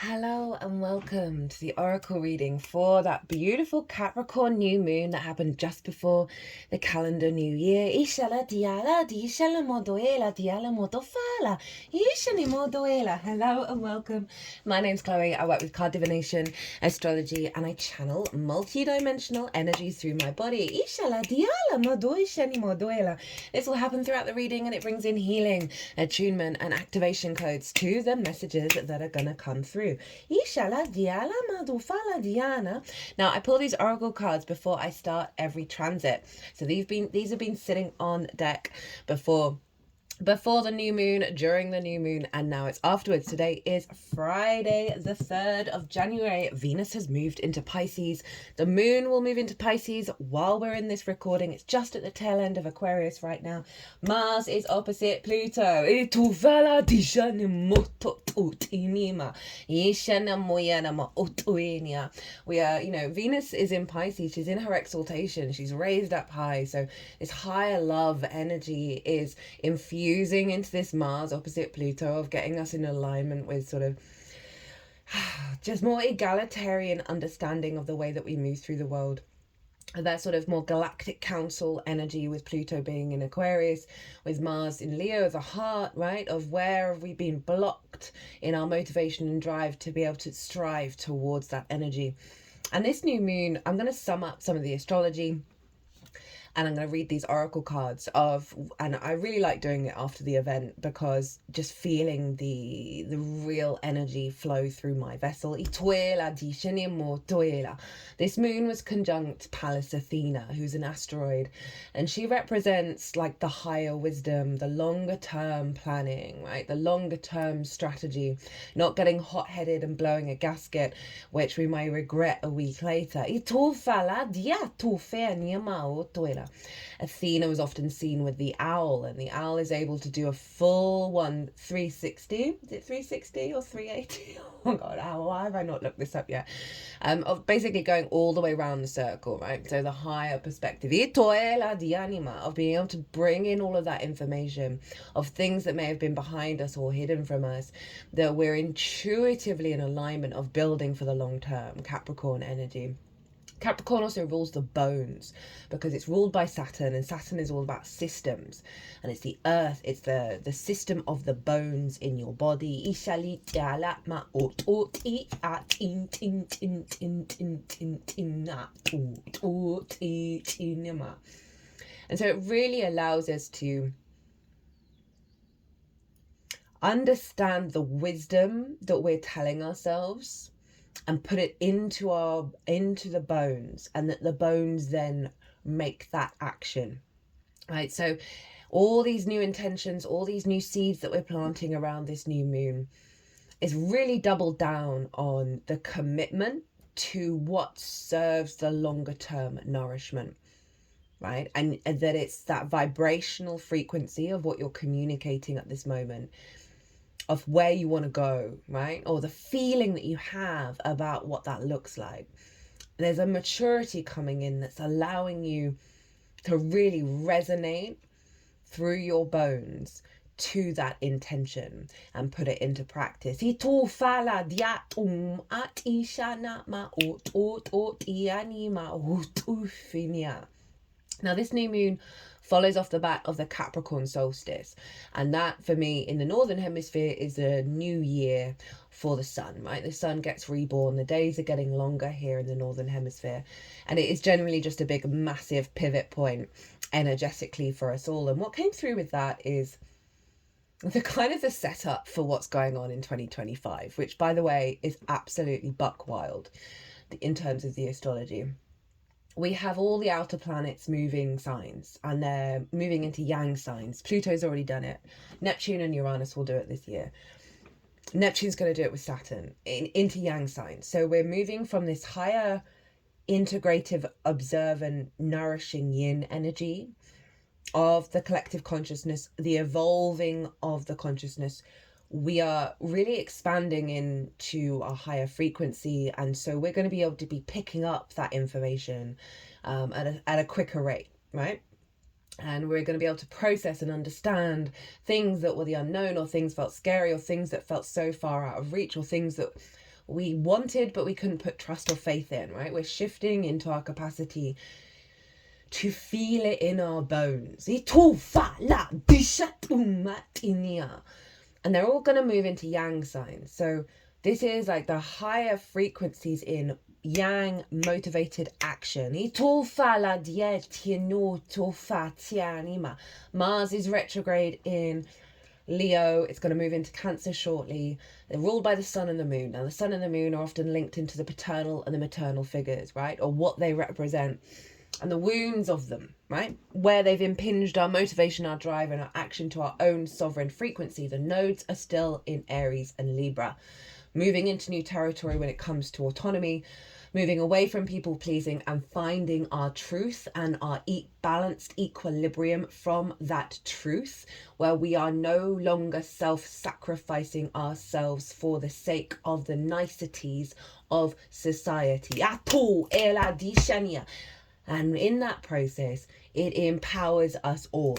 Hello and welcome to the Oracle reading for that beautiful Capricorn new moon that happened just before the calendar new year. Ishala diala di ishala modoela diala modofala. Ishani modoela. Hello and welcome. My name's Chloe. I work with card divination, astrology, and I channel multi-dimensional energies through my body. Ishala diala modoishani modoela. This will happen throughout the reading and it brings in healing, attunement, and activation codes to the messages that are going to come through. Now, I pull these oracle cards before I start every transit. So these have been sitting on deck before the new moon, during the new moon, and now it's afterwards. Today is Friday, the 3rd of January. Venus has moved into Pisces. The moon will move into Pisces while we're in this recording. It's just at the tail end of Aquarius right now. Mars is opposite Pluto. We are, Venus is in Pisces. She's in her exaltation. She's raised up high. So this higher love energy is infusing into this Mars opposite Pluto, of getting us in alignment with sort of just more egalitarian understanding of the way that we move through the world. That sort of more galactic council energy, with Pluto being in Aquarius, with Mars in Leo as a heart, right? Of where have we been blocked in our motivation and drive to be able to strive towards that energy. And this new moon, I'm going to sum up some of the astrology, and I'm going to read these oracle cards and I really like doing it after the event, because just feeling the real energy flow through my vessel. This moon was conjunct Pallas Athena, who's an asteroid, and she represents like the higher wisdom, the longer term planning, right? The longer term strategy, not getting hot-headed and blowing a gasket, which we may regret a week later. Athena was often seen with the owl, and the owl is able to do a full 360. Is it 360 or 380? Oh god, why have I not looked this up yet? Of basically going all the way around the circle, right? So the higher perspective, of being able to bring in all of that information of things that may have been behind us or hidden from us, that we're intuitively in alignment of building for the long term. Capricorn energy. Capricorn also rules the bones, because it's ruled by Saturn, and Saturn is all about systems, and it's the earth, it's the system of the bones in your body. And so it really allows us to understand the wisdom that we're telling ourselves and put it into the bones, and that the bones then make that action, right? So all these new intentions, all these new seeds that we're planting around this new moon is really doubled down on the commitment to what serves the longer term nourishment, right? And that it's that vibrational frequency of what you're communicating at this moment, of where you want to go, right? Or the feeling that you have about what that looks like. There's a maturity coming in that's allowing you to really resonate through your bones to that intention and put it into practice. Now, this new moon follows off the back of the Capricorn solstice, and that for me in the northern hemisphere is a new year for the sun, right? The sun gets reborn, the days are getting longer here in the northern hemisphere, and it is generally just a big massive pivot point energetically for us all. And what came through with that is the kind of the setup for what's going on in 2025, which by the way is absolutely buck wild in terms of the astrology. We have all the outer planets moving signs, and they're moving into yang signs. Pluto's already done it. Neptune and Uranus will do it this year. Neptune's going to do it with Saturn into yang signs. So we're moving from this higher integrative, observant, nourishing yin energy of the collective consciousness, the evolving of the consciousness. We are really expanding into a higher frequency, and so we're going to be able to be picking up that information at a quicker rate, right? And we're going to be able to process and understand things that were the unknown, or things felt scary, or things that felt so far out of reach, or things that we wanted but we couldn't put trust or faith in, right? We're shifting into our capacity to feel it in our bones. And they're all going to move into yang signs. So this is like the higher frequencies in yang motivated action. Mars is retrograde in Leo. It's going to move into Cancer shortly. They're ruled by the sun and the moon. Now the sun and the moon are often linked into the paternal and the maternal figures, right? Or what they represent and the wounds of them, right? Where they've impinged our motivation, our drive and our action to our own sovereign frequency. The nodes are still in Aries and Libra, moving into new territory when it comes to autonomy, moving away from people pleasing and finding our truth and our balanced equilibrium from that truth, where we are no longer self-sacrificing ourselves for the sake of the niceties of society. And in that process, it empowers us all.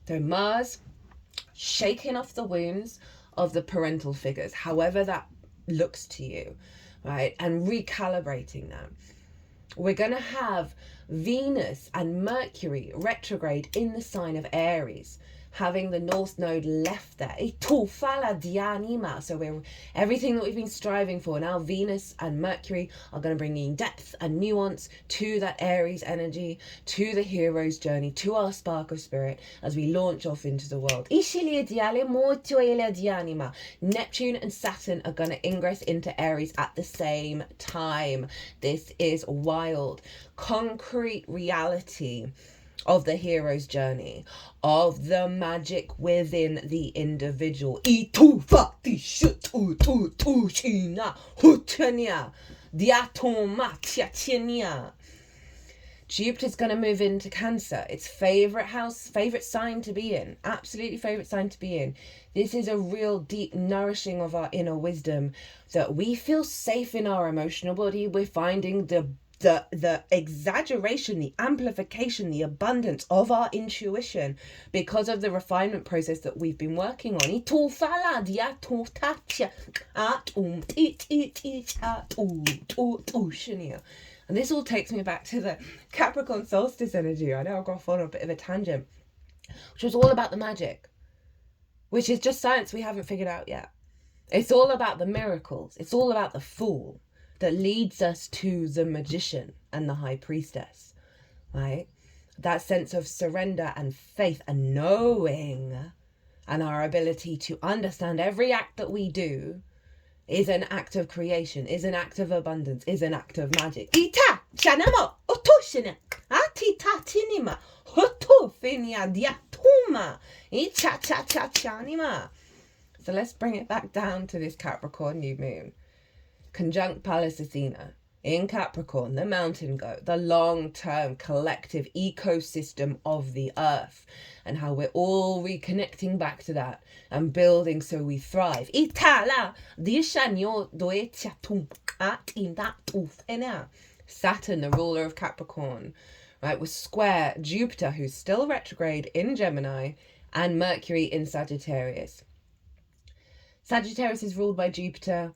So Mars, shaking off the wounds of the parental figures, however that looks to you, right? And recalibrating them. We're going to have Venus and Mercury retrograde in the sign of Aries, having the North Node left there. So everything that we've been striving for, now Venus and Mercury are going to bring in depth and nuance to that Aries energy, to the hero's journey, to our spark of spirit as we launch off into the world. Neptune and Saturn are going to ingress into Aries at the same time. This is wild. Concrete reality of the hero's journey, of the magic within the individual. Jupiter's going to move into Cancer. Its favorite house, favorite sign to be in. Absolutely favorite sign to be in. This is a real deep nourishing of our inner wisdom, that we feel safe in our emotional body. We're finding the exaggeration, the amplification, the abundance of our intuition because of the refinement process that we've been working on. And this all takes me back to the Capricorn solstice energy. I know I've gone on a bit of a tangent, which was all about the magic, which is just science we haven't figured out yet. It's all about the miracles. It's all about the fool that leads us to the magician and the high priestess, right? That sense of surrender and faith and knowing, and our ability to understand every act that we do is an act of creation, is an act of abundance, is an act of magic. So let's bring it back down to this Capricorn new moon. Conjunct Pallas Athena in Capricorn, the mountain goat, the long-term collective ecosystem of the earth, and how we're all reconnecting back to that and building so we thrive. Saturn, the ruler of Capricorn, right, was square Jupiter, who's still retrograde in Gemini, and Mercury in Sagittarius. Sagittarius is ruled by Jupiter.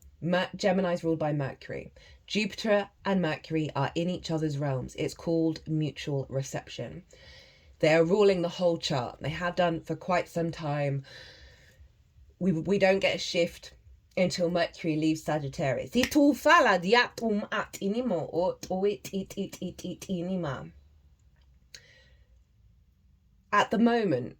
Gemini is ruled by Mercury. Jupiter and Mercury are in each other's realms. It's called mutual reception. They are ruling the whole chart. They have done for quite some time. We don't get a shift until Mercury leaves Sagittarius. At the moment,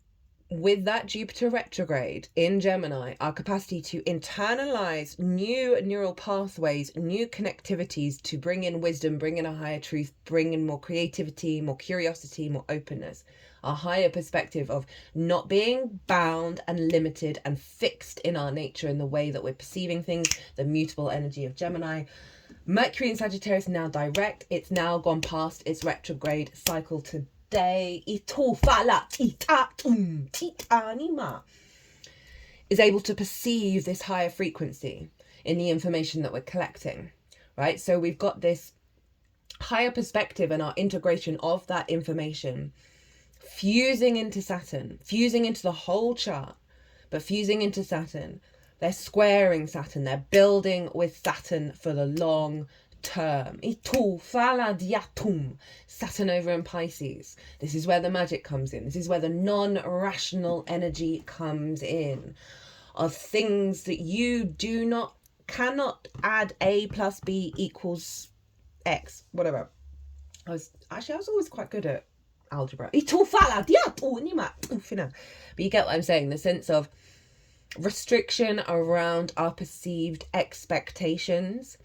with that Jupiter retrograde in Gemini, our capacity to internalize new neural pathways, new connectivities to bring in wisdom, bring in a higher truth, bring in more creativity, more curiosity, more openness, a higher perspective of not being bound and limited and fixed in our nature in the way that we're perceiving things, the mutable energy of Gemini. Mercury in Sagittarius now direct. It's now gone past its retrograde cycle to is able to perceive this higher frequency in the information that we're collecting, right? So we've got this higher perspective and our integration of that information fusing into Saturn, fusing into the whole chart, but fusing into Saturn. They're squaring Saturn. They're building with Saturn for the long term. Saturn over in Pisces. This is where the magic comes in. This is where the non-rational energy comes in, of things that you cannot add A plus B equals X, whatever. I was always quite good at algebra. But you get what I'm saying, the sense of restriction around our perceived expectations.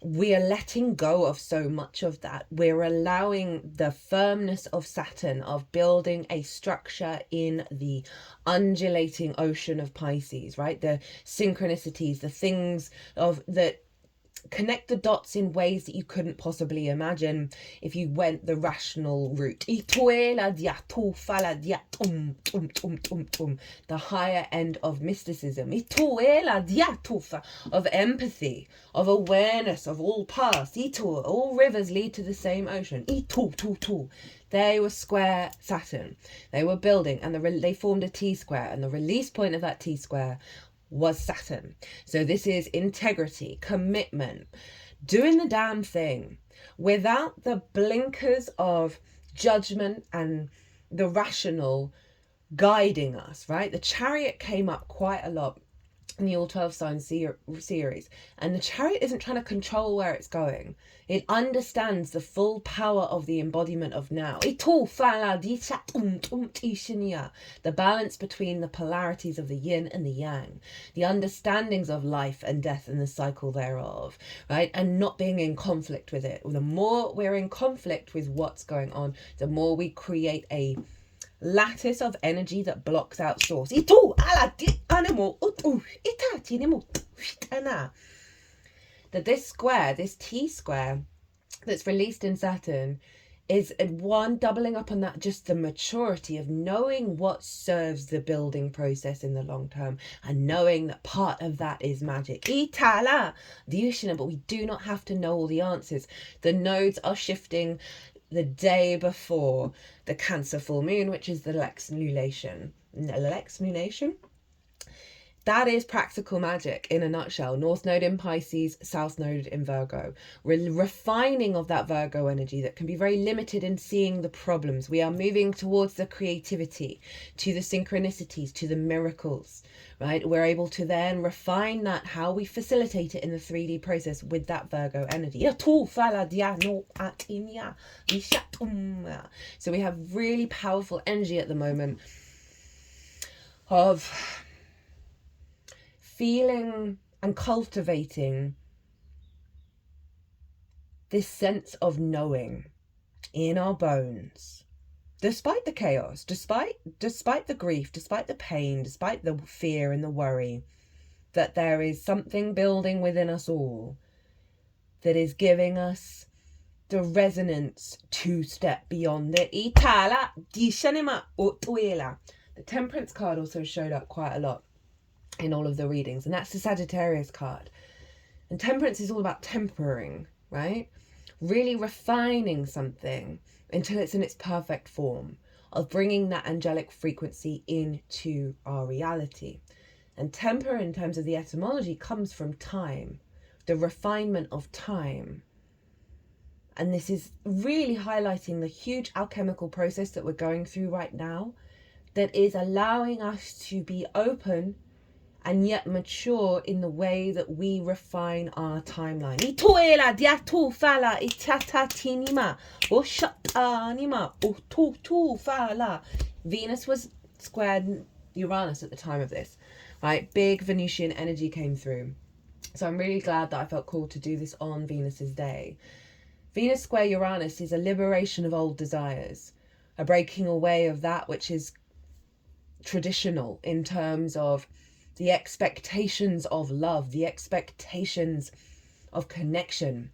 We are letting go of so much of that. We're allowing the firmness of Saturn, of building a structure in the undulating ocean of Pisces, right? The synchronicities, the things that connect the dots in ways that you couldn't possibly imagine if you went the rational route. The higher end of mysticism, of empathy, of awareness of all paths. All rivers lead to the same ocean. They were square Saturn. They were building, and they formed a T-square, and the release point of that T-square was Saturn. So this is integrity, commitment, doing the damn thing without the blinkers of judgment and the rational guiding us, right? The Chariot came up quite a lot in the All 12 Signs series, and the Chariot isn't trying to control where it's going. It understands the full power of the embodiment of now. The balance between the polarities of the yin and the yang, the understandings of life and death and the cycle thereof, right? And not being in conflict with it. The more we're in conflict with what's going on, the more we create a lattice of energy that blocks out source. That this square, this T-square that's released in Saturn, is one doubling up on that, just the maturity of knowing what serves the building process in the long term, and knowing that part of that is magic. But we do not have to know all the answers. The nodes are shifting the day before the Cancer full moon, which is the Lex lunation. That is practical magic in a nutshell. North node in Pisces, south node in Virgo. Refining of that Virgo energy that can be very limited in seeing the problems. We are moving towards the creativity, to the synchronicities, to the miracles, right? We're able to then refine that, how we facilitate it in the 3D process with that Virgo energy. So we have really powerful energy at the moment of feeling and cultivating this sense of knowing in our bones, despite the chaos, despite the grief, despite the pain, despite the fear and the worry, that there is something building within us all that is giving us the resonance to step beyond it. The Temperance card also showed up quite a lot in all of the readings, and that's the Sagittarius card. And Temperance is all about tempering, right? Really refining something until it's in its perfect form, of bringing that angelic frequency into our reality. And temper, in terms of the etymology, comes from time, the refinement of time. And this is really highlighting the huge alchemical process that we're going through right now, that is allowing us to be open and yet mature in the way that we refine our timeline. Venus was squared Uranus at the time of this, right? Big Venusian energy came through. So I'm really glad that I felt called to do this on Venus's day. Venus square Uranus is a liberation of old desires, a breaking away of that which is traditional in terms of the expectations of love, the expectations of connection,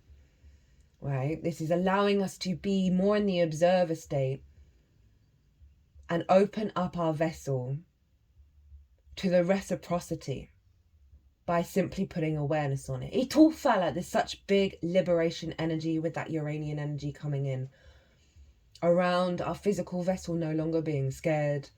right? This is allowing us to be more in the observer state and open up our vessel to the reciprocity by simply putting awareness on it. There's such big liberation energy with that Uranian energy coming in around our physical vessel no longer being scared,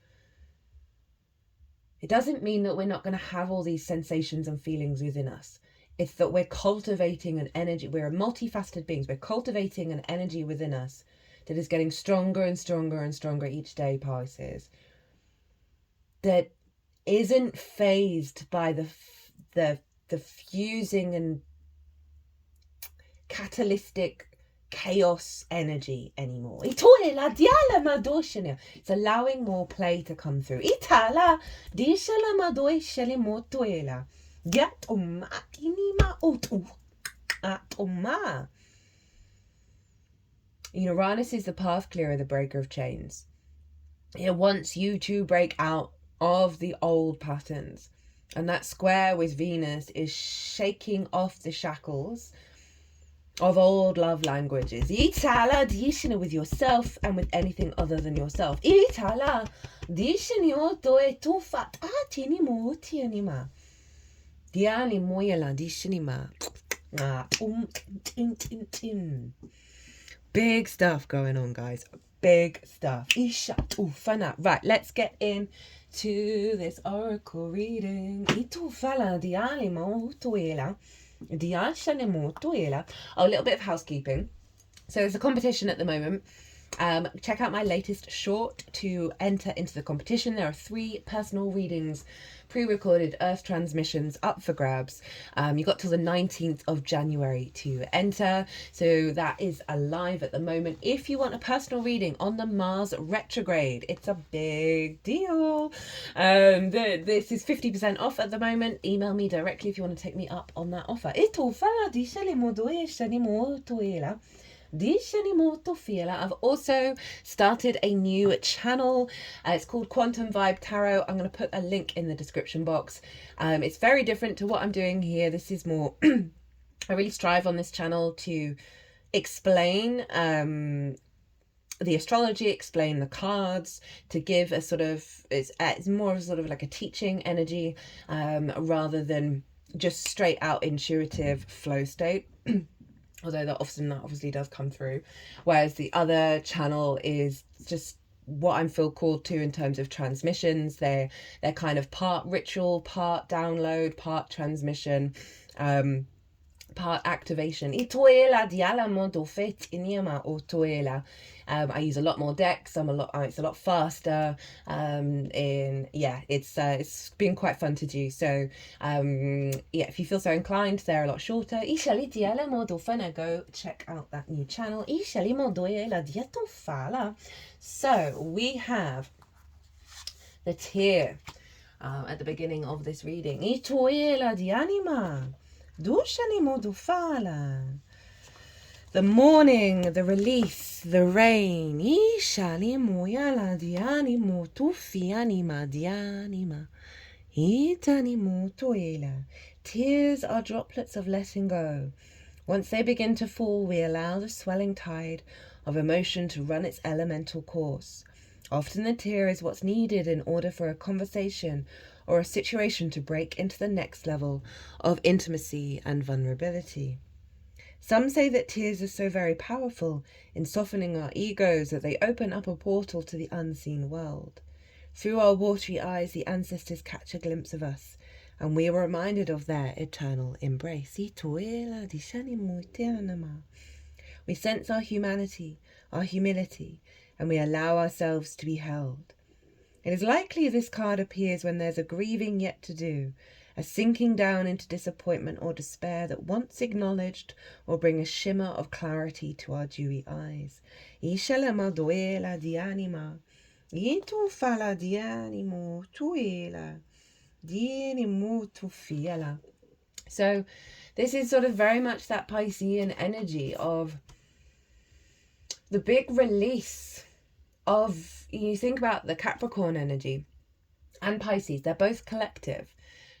It doesn't mean that we're not going to have all these sensations and feelings within us. It's that we're cultivating an energy. We're multifaceted beings. We're cultivating an energy within us that is getting stronger and stronger and stronger each day, Pisces. That isn't phased by the fusing and catalytic chaos energy anymore. It's allowing more play to come through. Uranus is the path clearer, the breaker of chains. It wants you to break out of the old patterns. And that square with Venus is shaking off the shackles of old love languages. With yourself and with anything other than yourself. Big stuff going on, guys. Big stuff. Right, let's get into this oracle reading. A little bit of housekeeping. So there's a competition at the moment. Check out my latest short to enter into the competition. There are 3 personal readings, pre-recorded earth transmissions up for grabs. You got till the 19th of January to enter, so that is alive at the moment. If you want a personal reading on the Mars retrograde, it's a big deal. This is 50% off at the moment. Email me directly if you want to take me up on that offer. I've also started a new channel. It's called Quantum Vibe Tarot. I'm going to put a link in the description box. It's very different to what I'm doing here. This is more I really strive on this channel to explain the astrology, explain the cards, to give a sort of, it's more of sort of like a teaching energy, rather than just straight out intuitive flow state. Although that obviously does come through. Whereas the other channel is just what I'm feel called to in terms of transmissions. They're kind of part ritual, part download, part transmission, part activation. I use a lot more decks. It's a lot faster. It's been quite fun to do. So if you feel so inclined, they're a lot shorter. Go check out that new channel. So we have the tear at the beginning of this reading. The morning, the release, the rain. Tears are droplets of letting go. Once they begin to fall, we allow the swelling tide of emotion to run its elemental course. Often the tear is what's needed in order for a conversation or a situation to break into the next level of intimacy and vulnerability. Some say that tears are so very powerful in softening our egos that they open up a portal to the unseen world. Through our watery eyes, the ancestors catch a glimpse of us, and we are reminded of their eternal embrace. We sense our humanity, our humility, and we allow ourselves to be held. It is likely this card appears when there's a grieving yet to do, a sinking down into disappointment or despair that once acknowledged will bring a shimmer of clarity to our dewy eyes. So this is sort of very much that Piscean energy of the big release of, you think about the Capricorn energy and Pisces, they're both collective.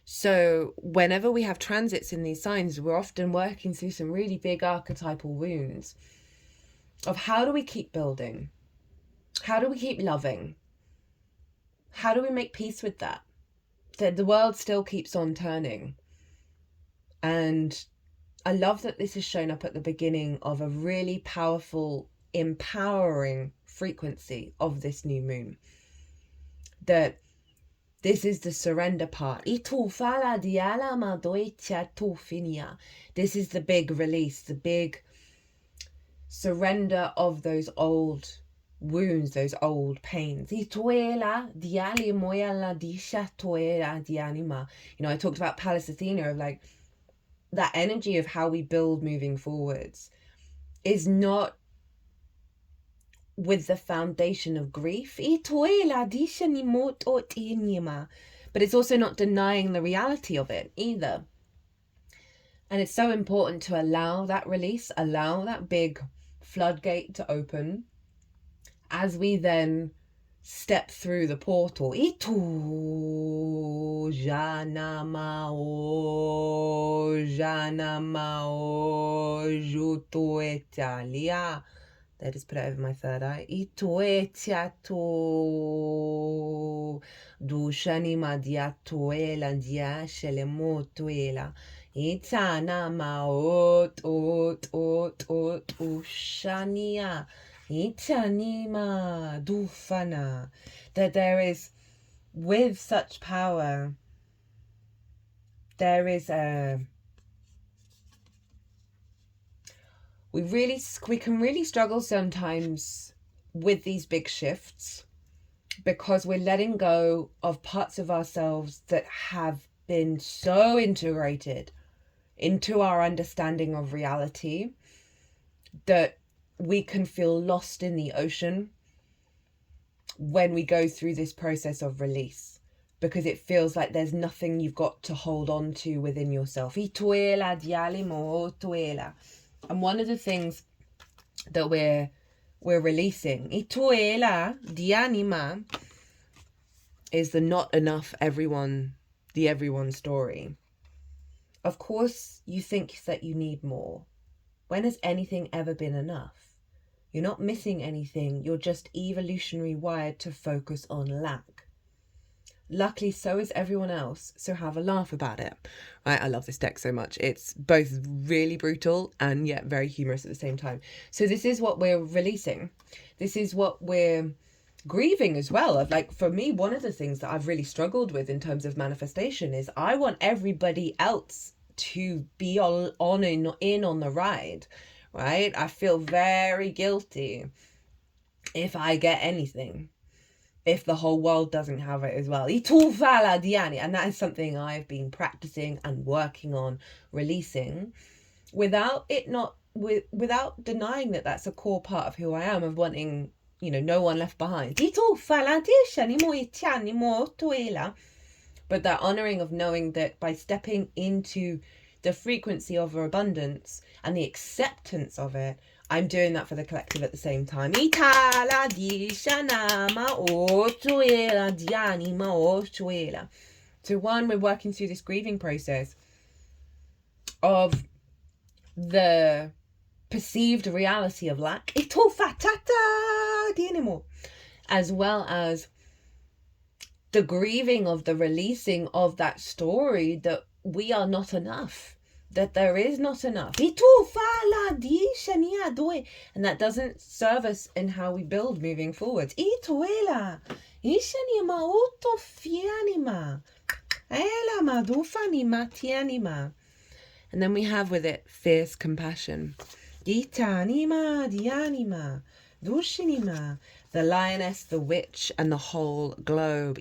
So whenever we have transits in these signs, we're often working through some really big archetypal wounds of how do we keep building? How do we keep loving? How do we make peace with that? That the world still keeps on turning. And I love that this is shown up at the beginning of a really powerful, empowering frequency of this new moon. That This is the surrender part. This is the big release, the big surrender of those old wounds, those old pains. You know, I talked about Pallas Athena, of like that energy of how we build moving forwards is not with the foundation of grief, but it's also not denying the reality of it either. And it's so important to allow that release, allow that big floodgate to open as we then step through the portal. They just put it over my third eye. That there is, with such power, there is we can really struggle sometimes with these big shifts because we're letting go of parts of ourselves that have been so integrated into our understanding of reality that we can feel lost in the ocean when we go through this process of release, because it feels like there's nothing you've got to hold on to within yourself. And one of the things that we're releasing is the not enough everyone story. Of course, you think that you need more. When has anything ever been enough? You're not missing anything. You're just evolutionary wired to focus on lack. Luckily, so is everyone else, so have a laugh about it. Right? I love this deck so much. It's both really brutal and yet very humorous at the same time. So this is what we're releasing. This is what we're grieving as well. Of like, for me, one of the things that I've really struggled with in terms of manifestation is I want everybody else to be in on the ride, right? I feel very guilty if I get anything, if the whole world doesn't have it as well. And that is something I've been practicing and working on releasing without denying that that's a core part of who I am, of wanting, no one left behind. But that honoring of knowing that by stepping into the frequency of our abundance and the acceptance of it, I'm doing that for the collective at the same time. So one, we're working through this grieving process of the perceived reality of lack, as well as the grieving of the releasing of that story that we are not enough, that there is not enough, and that doesn't serve us in how we build moving forward. And then we have with it fierce compassion. The lioness, the witch, and the whole globe.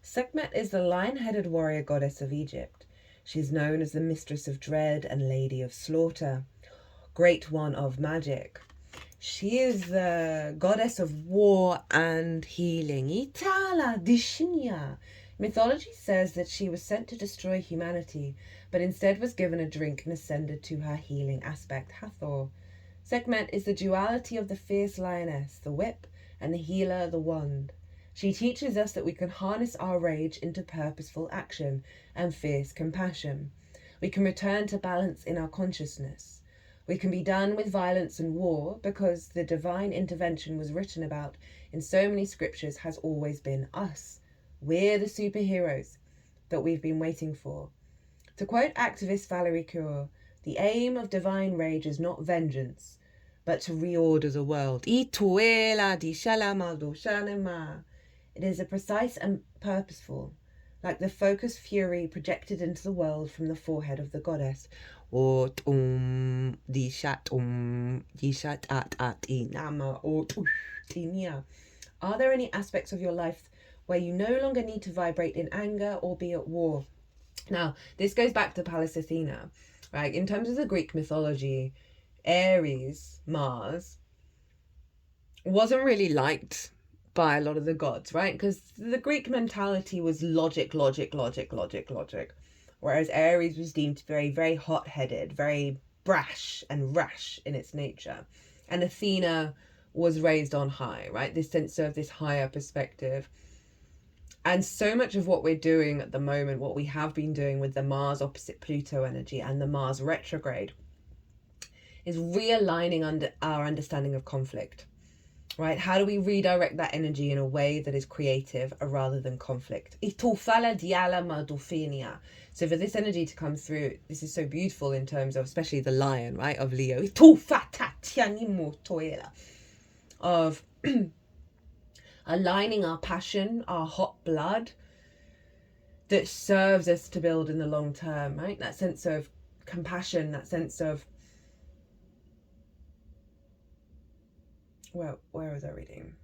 Sekhmet is the lion-headed warrior goddess of Egypt. She is known as the mistress of dread and lady of slaughter, great one of magic. She is the goddess of war and healing. Mythology says that she was sent to destroy humanity, but instead was given a drink and ascended to her healing aspect, Hathor. Sekhmet is the duality of the fierce lioness, the whip, and the healer, the wand. She teaches us that we can harness our rage into purposeful action and fierce compassion. We can return to balance in our consciousness. We can be done with violence and war because the divine intervention was written about in so many scriptures has always been us. We're the superheroes that we've been waiting for. To quote activist Valerie Kaur, the aim of divine rage is not vengeance, but to reorder the world. It is a precise and purposeful, like the focused fury projected into the world from the forehead of the goddess. Are there any aspects of your life where you no longer need to vibrate in anger or be at war? Now, this goes back to Pallas Athena, right? In terms of the Greek mythology, Ares, Mars, wasn't really liked by a lot of the gods, right? Because the Greek mentality was logic. Whereas Ares was deemed very, very hot-headed, very brash and rash in its nature. And Athena was raised on high, right? This sense of this higher perspective. And so much of what we're doing at the moment, what we have been doing with the Mars opposite Pluto energy and the Mars retrograde, is realigning under our understanding of conflict, right? How do we redirect that energy in a way that is creative rather than conflict? So for this energy to come through, this is so beautiful in terms of, especially the lion, right, of Leo, of aligning our passion, our hot blood that serves us to build in the long term, right? That sense of compassion, that sense of, well, where was I reading?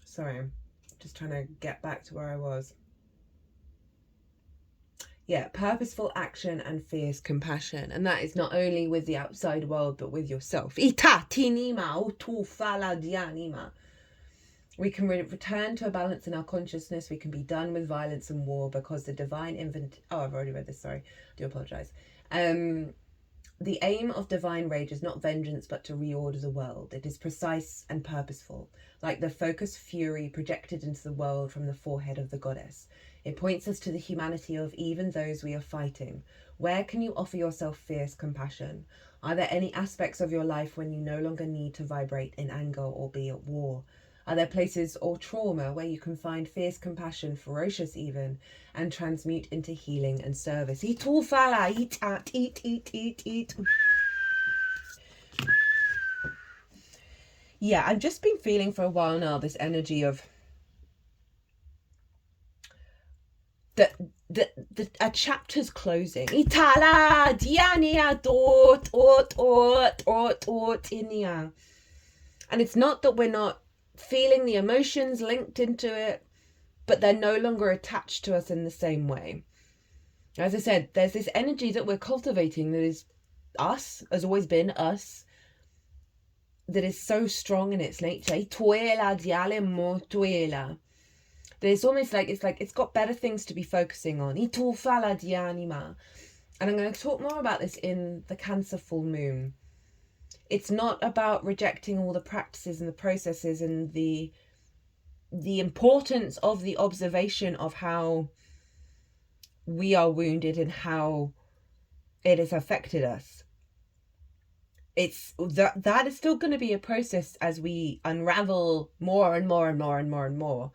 Sorry, just trying to get back to where I was. Yeah, purposeful action and fierce compassion. And that is not only with the outside world, but with yourself. We can return to a balance in our consciousness. We can be done with violence and war because the divine I've already read this, sorry. I do apologise. The aim of divine rage is not vengeance, but to reorder the world. It is precise and purposeful, like the focused fury projected into the world from the forehead of the goddess. It points us to the humanity of even those we are fighting. Where can you offer yourself fierce compassion? Are there any aspects of your life when you no longer need to vibrate in anger or be at war? Are there places or trauma where you can find fierce compassion, ferocious even, and transmute into healing and service? Yeah, I've just been feeling for a while now this energy of a chapter's closing. And it's not that we're not feeling the emotions linked into it, but they're no longer attached to us in the same way. As I said, there's this energy that we're cultivating that is us, has always been us, that is so strong in its nature. That it's almost like it's got better things to be focusing on. And I'm going to talk more about this in the Cancer full moon. It's not about rejecting all the practices and the processes and the importance of the observation of how we are wounded and how it has affected us. It's that is still going to be a process as we unravel more and more.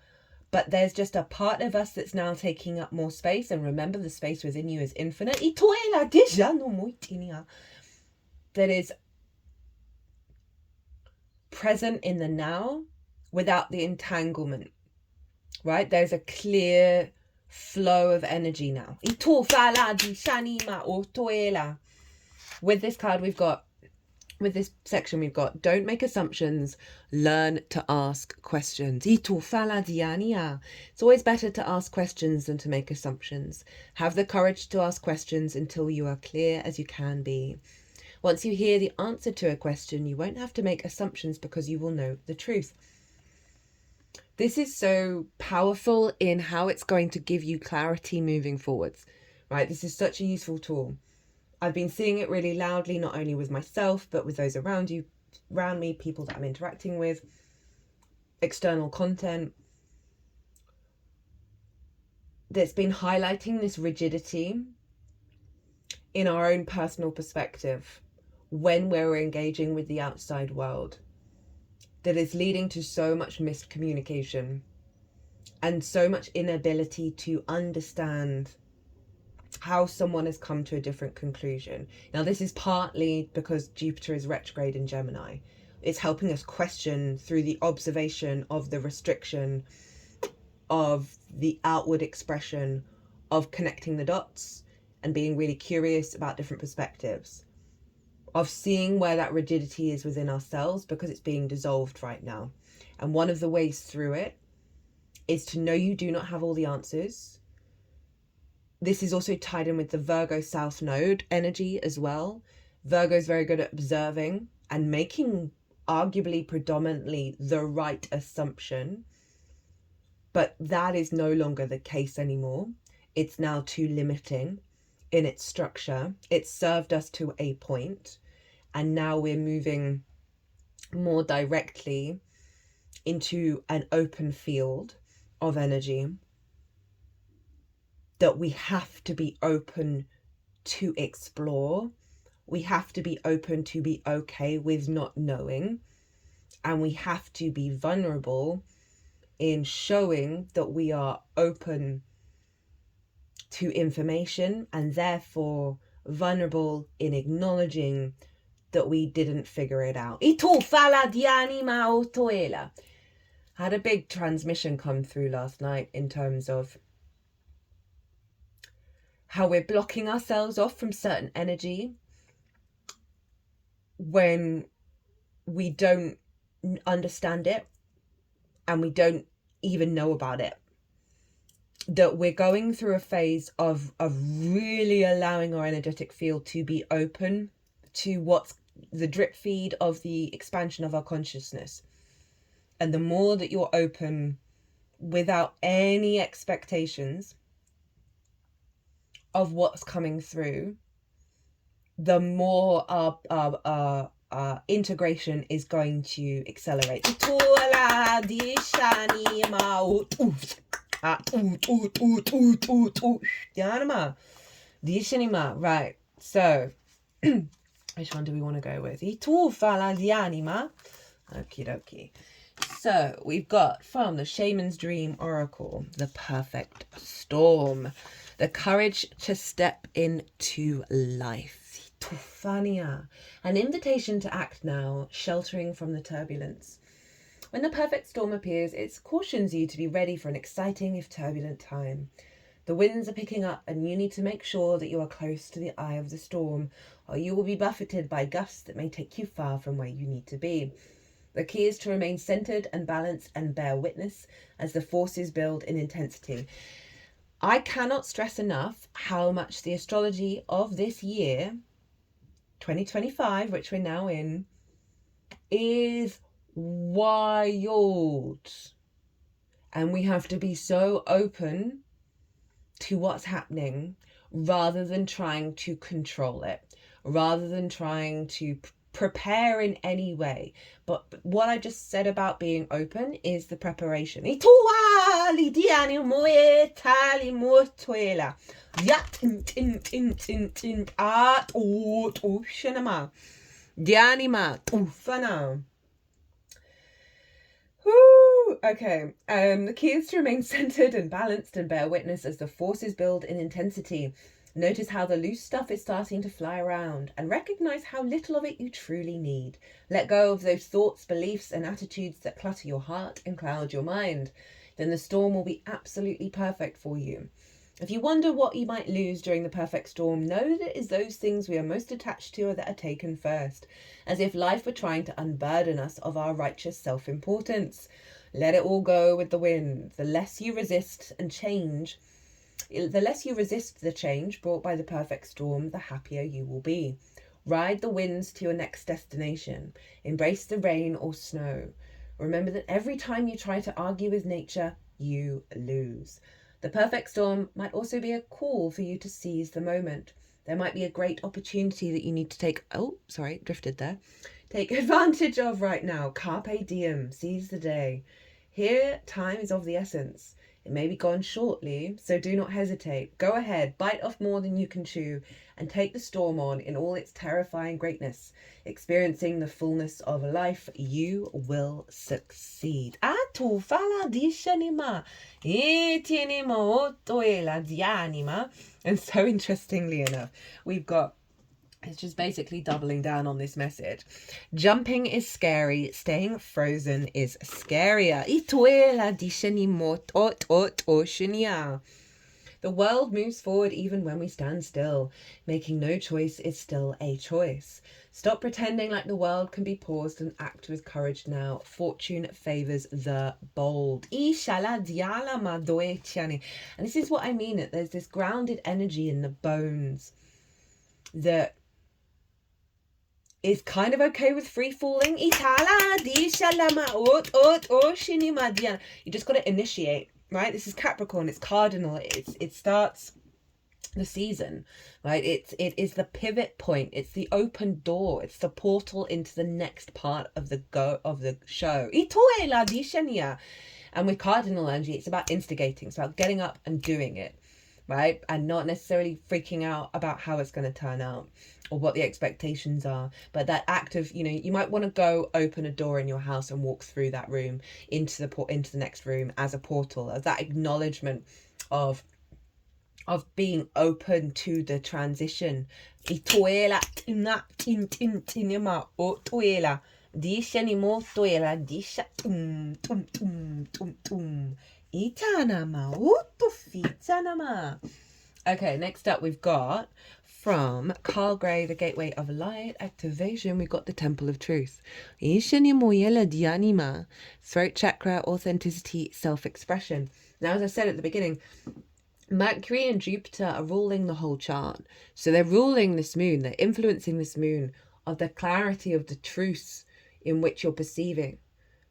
But there's just a part of us that's now taking up more space. And remember, the space within you is infinite. That is present in the now without the entanglement, right? There's a clear flow of energy now. With this card, with this section, we've got don't make assumptions, learn to ask questions. It's always better to ask questions than to make assumptions. Have the courage to ask questions until you are clear as you can be. Once you hear the answer to a question, you won't have to make assumptions because you will know the truth. This is so powerful in how it's going to give you clarity moving forwards, right? This is such a useful tool. I've been seeing it really loudly, not only with myself, but with those around me, people that I'm interacting with, external content. That's been highlighting this rigidity in our own personal perspective when we're engaging with the outside world, that is leading to so much miscommunication and so much inability to understand how someone has come to a different conclusion. Now, this is partly because Jupiter is retrograde in Gemini, It's helping us question through the observation of the restriction of the outward expression of connecting the dots and being really curious about different perspectives, of seeing where that rigidity is within ourselves, because it's being dissolved right now. And one of the ways through it is to know you do not have all the answers. This is also tied in with the Virgo South Node energy as well. Virgo is very good at observing and making arguably predominantly the right assumption, but that is no longer the case anymore. It's now too limiting in its structure. It served us to a point, and now we're moving more directly into an open field of energy that we have to be open to explore. We have to be open to be okay with not knowing, and we have to be vulnerable in showing that we are open to information, and therefore vulnerable in acknowledging that we didn't figure it out. Had a big transmission come through last night in terms of how we're blocking ourselves off from certain energy when we don't understand it and we don't even know about it. That we're going through a phase of really allowing our energetic field to be open to what's the drip feed of the expansion of our consciousness. And the more that you're open without any expectations of what's coming through, the more our integration is going to accelerate. Right, so which one do we want to go with? Okie dokie. So we've got from the Shaman's Dream Oracle, the perfect storm, the courage to step into life. An invitation to act now, sheltering from the turbulence. When the perfect storm appears, it cautions you to be ready for an exciting, if turbulent, time. The winds are picking up, and you need to make sure that you are close to the eye of the storm, or you will be buffeted by gusts that may take you far from where you need to be. The key is to remain centered and balanced and bear witness as the forces build in intensity. I cannot stress enough how much the astrology of this year, 2025, which we're now in, is wild. And we have to be so open to what's happening rather than trying to control it, rather than trying to prepare in any way. But what I just said about being open is the preparation. Okay, the key is to remain centered and balanced and bear witness as the forces build in intensity. Notice how the loose stuff is starting to fly around, and recognize how little of it you truly need. Let go of those thoughts, beliefs, and attitudes that clutter your heart and cloud your mind. Then the storm will be absolutely perfect for you. If you wonder what you might lose during the perfect storm, know that it is those things we are most attached to that are taken first, as if life were trying to unburden us of our righteous self-importance. Let it all go with the wind. The less you resist the change brought by the perfect storm, the happier you will be. Ride the winds to your next destination. Embrace the rain or snow. Remember that every time you try to argue with nature, you lose. The perfect storm might also be a call for you to seize the moment. There might be a great opportunity that you need to take advantage of right now. Carpe diem, seize the day. Here, time is of the essence. It may be gone shortly, so do not hesitate. Go ahead, bite off more than you can chew, and take the storm on in all its terrifying greatness. Experiencing the fullness of life, you will succeed. And so interestingly enough, we've got It's just basically doubling down on this message. Jumping is scary. Staying frozen is scarier. The world moves forward even when we stand still. Making no choice is still a choice. Stop pretending like the world can be paused and act with courage now. Fortune favours the bold. And this is what I mean. That there's this grounded energy in the bones that is kind of okay with free falling. You just got to initiate, right? This is Capricorn. It's cardinal. It starts the season, right? It is the pivot point. It's the open door. It's the portal into the next part of the show. And with cardinal energy, it's about instigating. It's about getting up and doing it, right? And not necessarily freaking out about how it's going to turn out or what the expectations are. But that act of, you might want to go open a door in your house and walk through that room into the next room as a portal, as that acknowledgement of being open to the transition. Okay, next up we've got from Carl Gray, The Gateway of Light Activation, we've got the Temple of Truth. Throat chakra, authenticity, self-expression. Now, as I said at the beginning, Mercury and Jupiter are ruling the whole chart. So they're ruling this moon, they're influencing this moon of the clarity of the truth in which you're perceiving,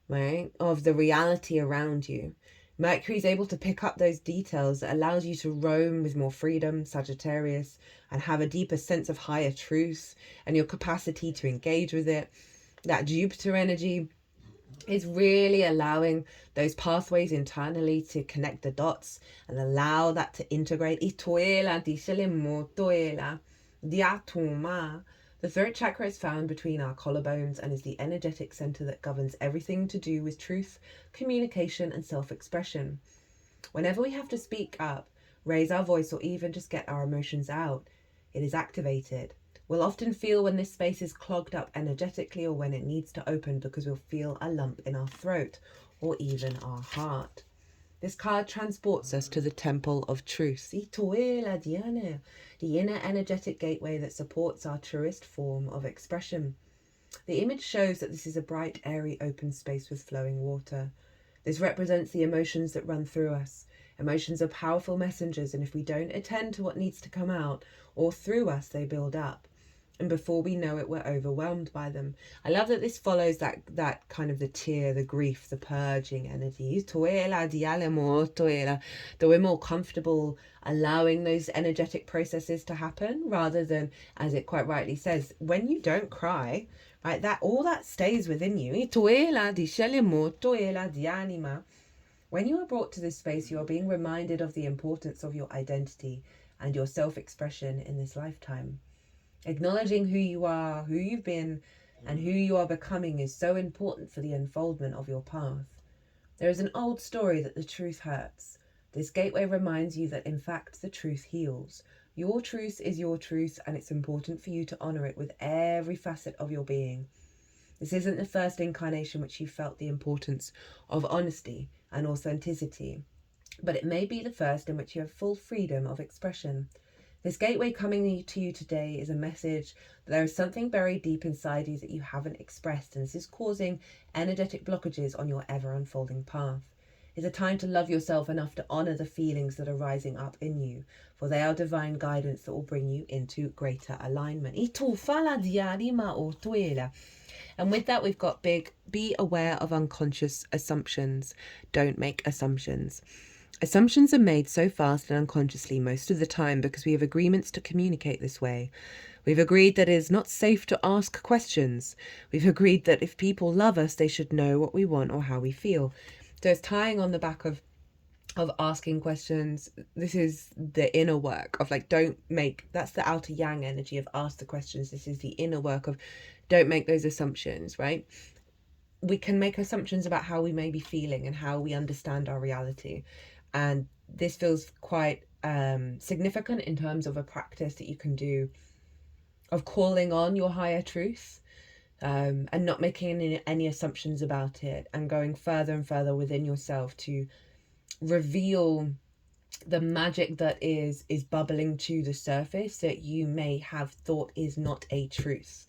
right? Of the reality around you. Mercury is able to pick up those details that allows you to roam with more freedom, Sagittarius, and have a deeper sense of higher truth and your capacity to engage with it. That Jupiter energy is really allowing those pathways internally to connect the dots and allow that to integrate. The throat chakra is found between our collarbones and is the energetic center that governs everything to do with truth, communication, and self-expression. Whenever we have to speak up, raise our voice, or even just get our emotions out, it is activated. We'll often feel when this space is clogged up energetically or when it needs to open because we'll feel a lump in our throat or even our heart. This card transports us to the Temple of Truth, the inner energetic gateway that supports our truest form of expression. The image shows that this is a bright, airy, open space with flowing water. This represents the emotions that run through us. Emotions are powerful messengers, and if we don't attend to what needs to come out or through us, they build up. And before we know it, we're overwhelmed by them. I love that this follows that kind of the tear, the grief, the purging energy. That we're more comfortable allowing those energetic processes to happen rather than, as it quite rightly says, when you don't cry, right, that all that stays within you. When you are brought to this space, you are being reminded of the importance of your identity and your self-expression in this lifetime. Acknowledging who you are, who you've been, and who you are becoming is so important for the unfoldment of your path. There is an old story that the truth hurts. This gateway reminds you that in fact the truth heals. Your truth is your truth, and it's important for you to honour it with every facet of your being. This isn't the first incarnation which you felt the importance of honesty and authenticity, but it may be the first in which you have full freedom of expression. This gateway coming to you today is a message that there is something buried deep inside you that you haven't expressed, and this is causing energetic blockages on your ever-unfolding path. It's a time to love yourself enough to honour the feelings that are rising up in you, for they are divine guidance that will bring you into greater alignment. And with that, we've got big, be aware of unconscious assumptions. Don't make assumptions. Assumptions are made so fast and unconsciously most of the time because we have agreements to communicate this way. We've agreed that it is not safe to ask questions. We've agreed that if people love us, they should know what we want or how we feel. So it's tying on the back of asking questions. This is the inner work of that's the outer yang energy of ask the questions. This is the inner work of don't make those assumptions, right? We can make assumptions about how we may be feeling and how we understand our reality. And this feels quite significant in terms of a practice that you can do of calling on your higher truth, and not making any assumptions about it, and going further and further within yourself to reveal the magic that is bubbling to the surface that you may have thought is not a truth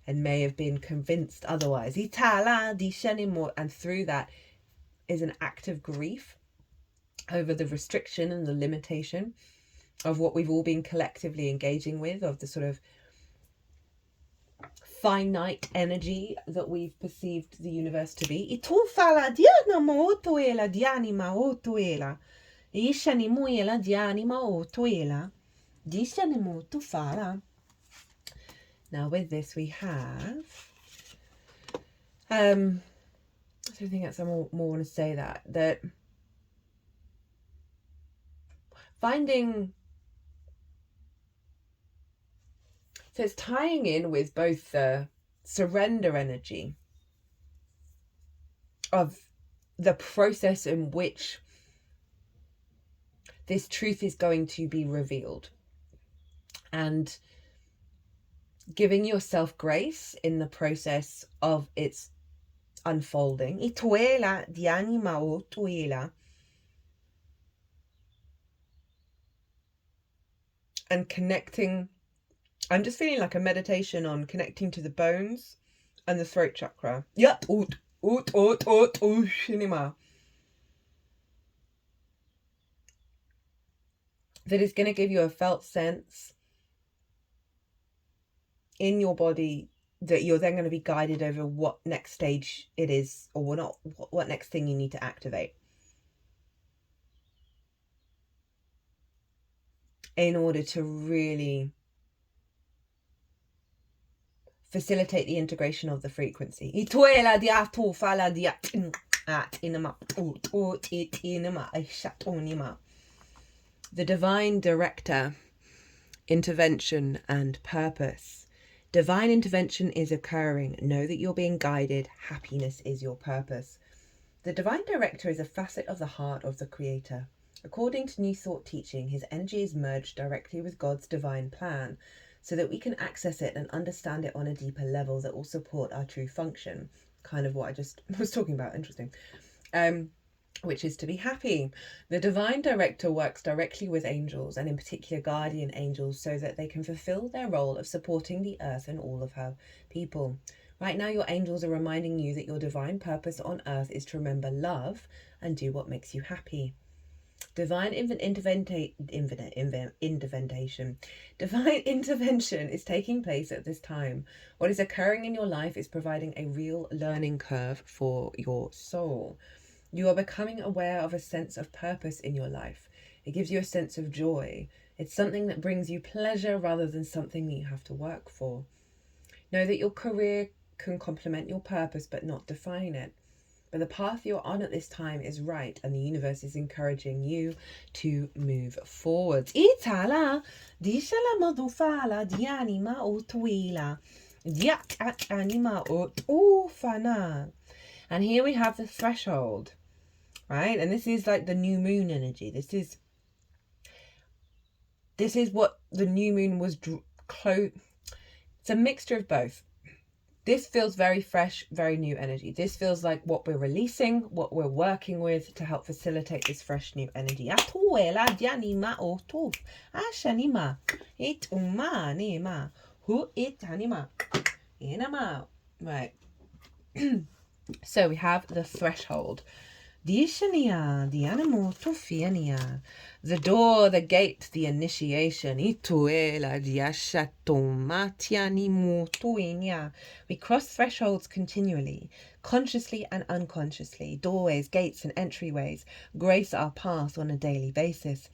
and may have been convinced otherwise. And through that is an act of grief over the restriction and the limitation of what we've all been collectively engaging with, of the sort of finite energy that we've perceived the universe to be. Now with this we have I think that's more want to say that finding, so it's tying in with both the surrender energy of the process in which this truth is going to be revealed, and giving yourself grace in the process of its unfolding. And connecting, I'm just feeling like a meditation on connecting to the bones and the throat chakra. Yep. That is going to give you a felt sense in your body that you're then going to be guided over what next stage it is, or not, what next thing you need to activate in order to really facilitate the integration of the frequency. The divine director, intervention and purpose. Divine intervention is occurring. Know that you're being guided. Happiness is your purpose. The divine director is a facet of the heart of the creator. According to New Thought teaching, his energy is merged directly with God's divine plan so that we can access it and understand it on a deeper level that will support our true function. Kind of what I just was talking about. Interesting. Which is to be happy. The divine director works directly with angels, and in particular guardian angels, so that they can fulfill their role of supporting the earth and all of her people. Right now, your angels are reminding you that your divine purpose on earth is to remember love and do what makes you happy. Divine intervention is taking place at this time. What is occurring in your life is providing a real learning curve for your soul. You are becoming aware of a sense of purpose in your life. It gives you a sense of joy. It's something that brings you pleasure rather than something that you have to work for. Know that your career can complement your purpose but not define it. But the path you're on at this time is right, and the universe is encouraging you to move forward. And here we have the threshold, right? And this is like the new moon energy. This is what the new moon was it's a mixture of both. This feels very fresh, very new energy. This feels like what we're releasing, what we're working with to help facilitate this fresh new energy. Right. So we have the threshold. The door, the gate, the initiation. We cross thresholds continually, consciously and unconsciously. Doorways, gates and entryways grace our path on a daily basis.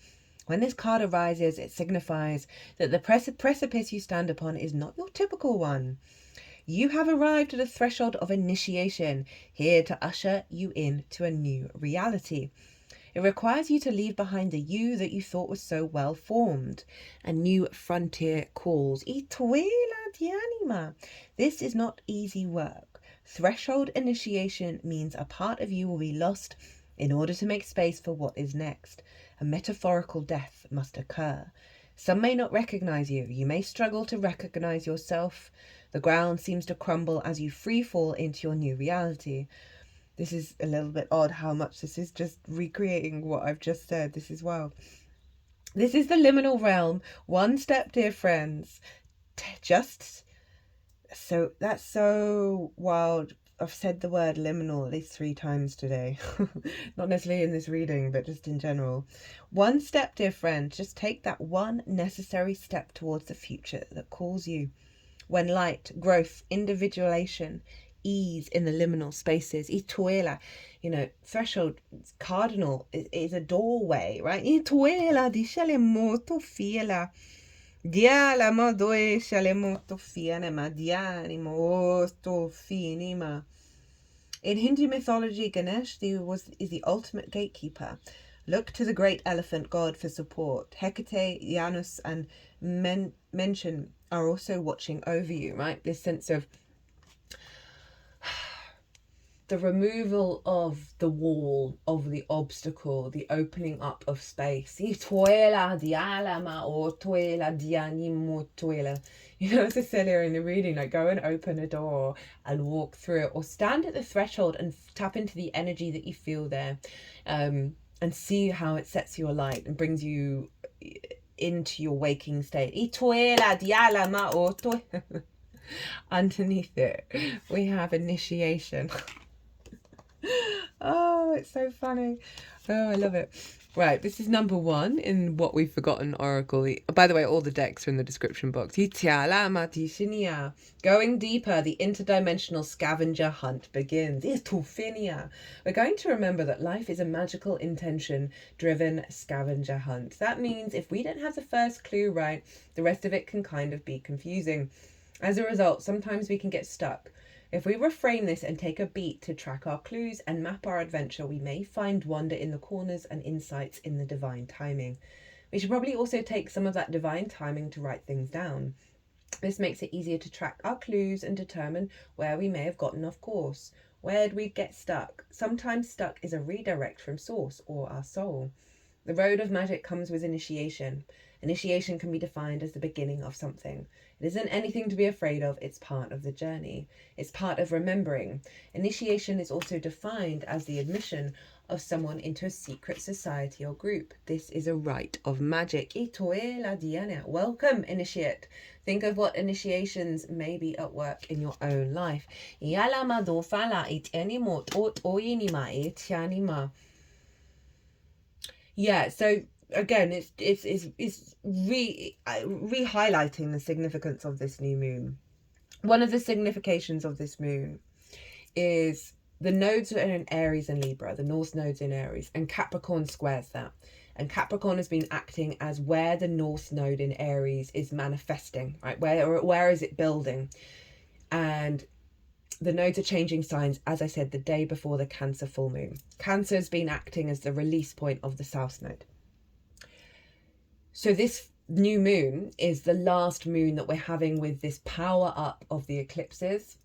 When this card arises, it signifies that the precipice you stand upon is not your typical one. You have arrived at a threshold of initiation, here to usher you into a new reality. It requires you to leave behind the you that you thought was so well formed. A new frontier calls. This is not easy work. Threshold initiation means a part of you will be lost in order to make space for what is next. A metaphorical death must occur. Some may not recognize you. You may struggle to recognize yourself. The ground seems to crumble as you free fall into your new reality. This is a little bit odd how much this is just recreating what I've just said. This is wild. This is the liminal realm. One step, dear friends. Just so that's so wild. I've said the word liminal at least 3 times today. Not necessarily in this reading, but just in general. One step, dear friend. Just take that one necessary step towards the future that calls you. When light, growth, individuation, ease in the liminal spaces. Ituela, threshold, cardinal is a doorway, right? Ituela, dishale moto fiela. Diala madoe shale moto fianema, diani moto finima. In Hindu mythology, Ganesh is the ultimate gatekeeper. Look to the great elephant god for support. Hecate, Janus, and Mention are also watching over you, right? This sense of the removal of the wall, of the obstacle, the opening up of space. As I said earlier in the reading, like go and open a door and walk through it, or stand at the threshold and tap into the energy that you feel there, and see how it sets your light and brings you into your waking state. Underneath it, we have initiation. Oh, it's so funny. Oh, I love it. Right, this is number 1 in What We've Forgotten Oracle. By the way, all the decks are in the description box. Going deeper, the interdimensional scavenger hunt begins. We're going to remember that life is a magical intention-driven scavenger hunt. That means if we don't have the first clue right, the rest of it can kind of be confusing. As a result, sometimes we can get stuck. If we reframe this and take a beat to track our clues and map our adventure, we may find wonder in the corners and insights in the divine timing. We should probably also take some of that divine timing to write things down. This makes it easier to track our clues and determine where we may have gotten off course. Where'd we get stuck? Sometimes stuck is a redirect from source or our soul. The road of magic comes with initiation. Initiation can be defined as the beginning of something. It isn't anything to be afraid of, it's part of the journey. It's part of remembering. Initiation is also defined as the admission of someone into a secret society or group. This is a rite of magic. Welcome, initiate. Think of what initiations may be at work in your own life. Yeah, so again, it's re-highlighting the significance of this new moon. One of the significations of this moon is the nodes are in Aries and Libra, the North nodes in Aries, and Capricorn squares that. And Capricorn has been acting as where the North node in Aries is manifesting, right? Where is it building? And the nodes are changing signs, as I said, the day before the Cancer full moon. Cancer has been acting as the release point of the South node. So this new moon is the last moon that we're having with this power up of the eclipses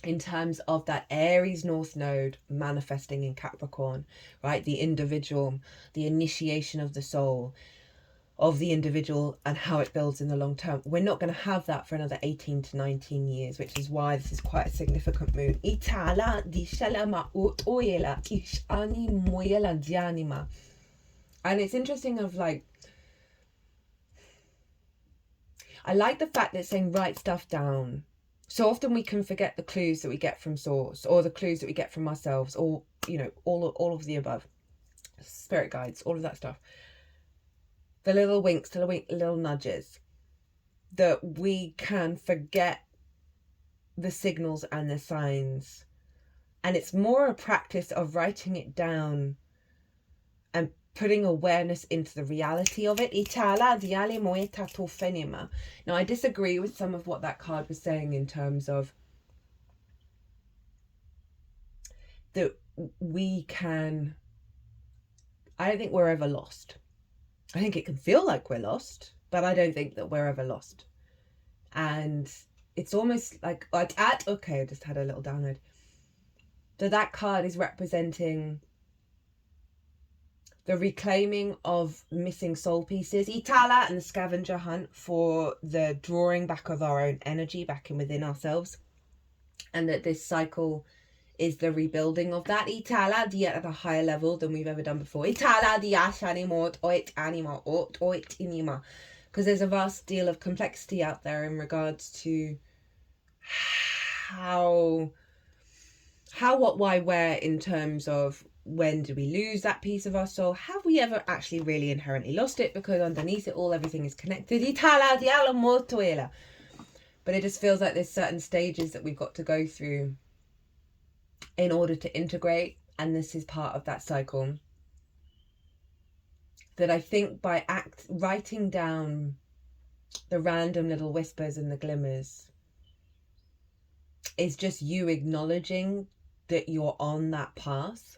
in terms of that Aries North node manifesting in Capricorn, right? The individual, the initiation of the soul of the individual and how it builds in the long term. We're not going to have that for another 18 to 19 years, which is why this is quite a significant moon. And it's interesting of like, I like the fact that it's saying write stuff down. So often we can forget the clues that we get from source or the clues that we get from ourselves or, all of the above. Spirit guides, all of that stuff. The little winks, the little nudges. That we can forget the signals and the signs. And it's more a practice of writing it down and putting awareness into the reality of it. Now, I disagree with some of what that card was saying in terms of that I don't think we're ever lost. I think it can feel like we're lost, but I don't think that we're ever lost. And it's almost like okay, I just had a little download. So that card is representing the reclaiming of missing soul pieces, Itala, and the scavenger hunt for the drawing back of our own energy back in within ourselves. And that this cycle is the rebuilding of that. Itala di at a higher level than we've ever done before. Itala di ashanimot oit anima ot oit inima. Because there's a vast deal of complexity out there in regards to how, what, why, where, in terms of when do we lose that piece of our soul? Have we ever actually really inherently lost it? Because underneath it all, everything is connected. But it just feels like there's certain stages that we've got to go through in order to integrate. And this is part of that cycle. That I think by writing down the random little whispers and the glimmers is just you acknowledging that you're on that path.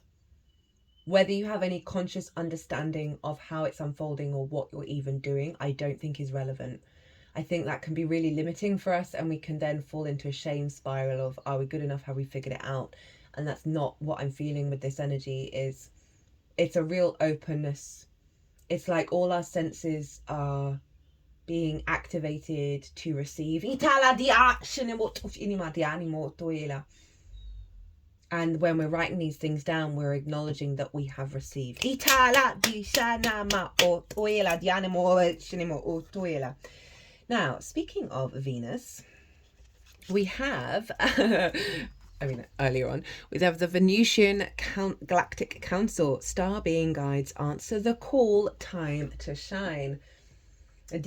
Whether you have any conscious understanding of how it's unfolding or what you're even doing, I don't think is relevant. I think that can be really limiting for us, and we can then fall into a shame spiral of, are we good enough? Have we figured it out? And that's not what I'm feeling with this energy. It's a real openness. It's like all our senses are being activated to receive. And when we're writing these things down, we're acknowledging that we have received. Now, speaking of Venus, we have, earlier on, we have the Venusian Galactic Council. Star being guides answer the call, time to shine. The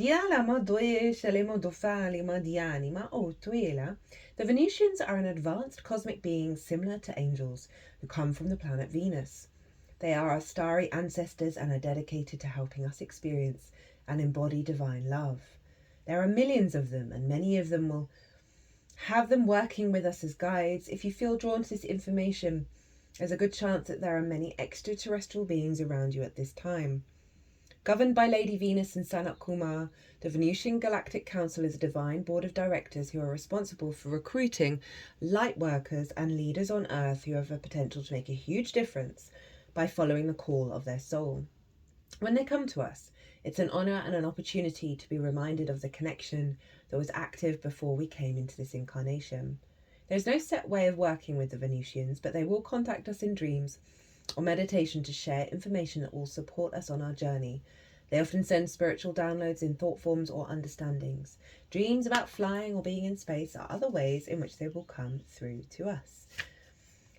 Venusians are an advanced cosmic being similar to angels who come from the planet Venus. They are our starry ancestors and are dedicated to helping us experience and embody divine love. There are millions of them, and many of them will have them working with us as guides. If you feel drawn to this information, there's a good chance that there are many extraterrestrial beings around you at this time. Governed by Lady Venus and Sanat Kumar, the Venusian Galactic Council is a divine board of directors who are responsible for recruiting light workers and leaders on Earth who have the potential to make a huge difference by following the call of their soul. When they come to us, it's an honour and an opportunity to be reminded of the connection that was active before we came into this incarnation. There's no set way of working with the Venusians, but they will contact us in dreams or meditation to share information that will support us on our journey. They often send spiritual downloads in thought forms or understandings. Dreams about flying or being in space are other ways in which they will come through to us.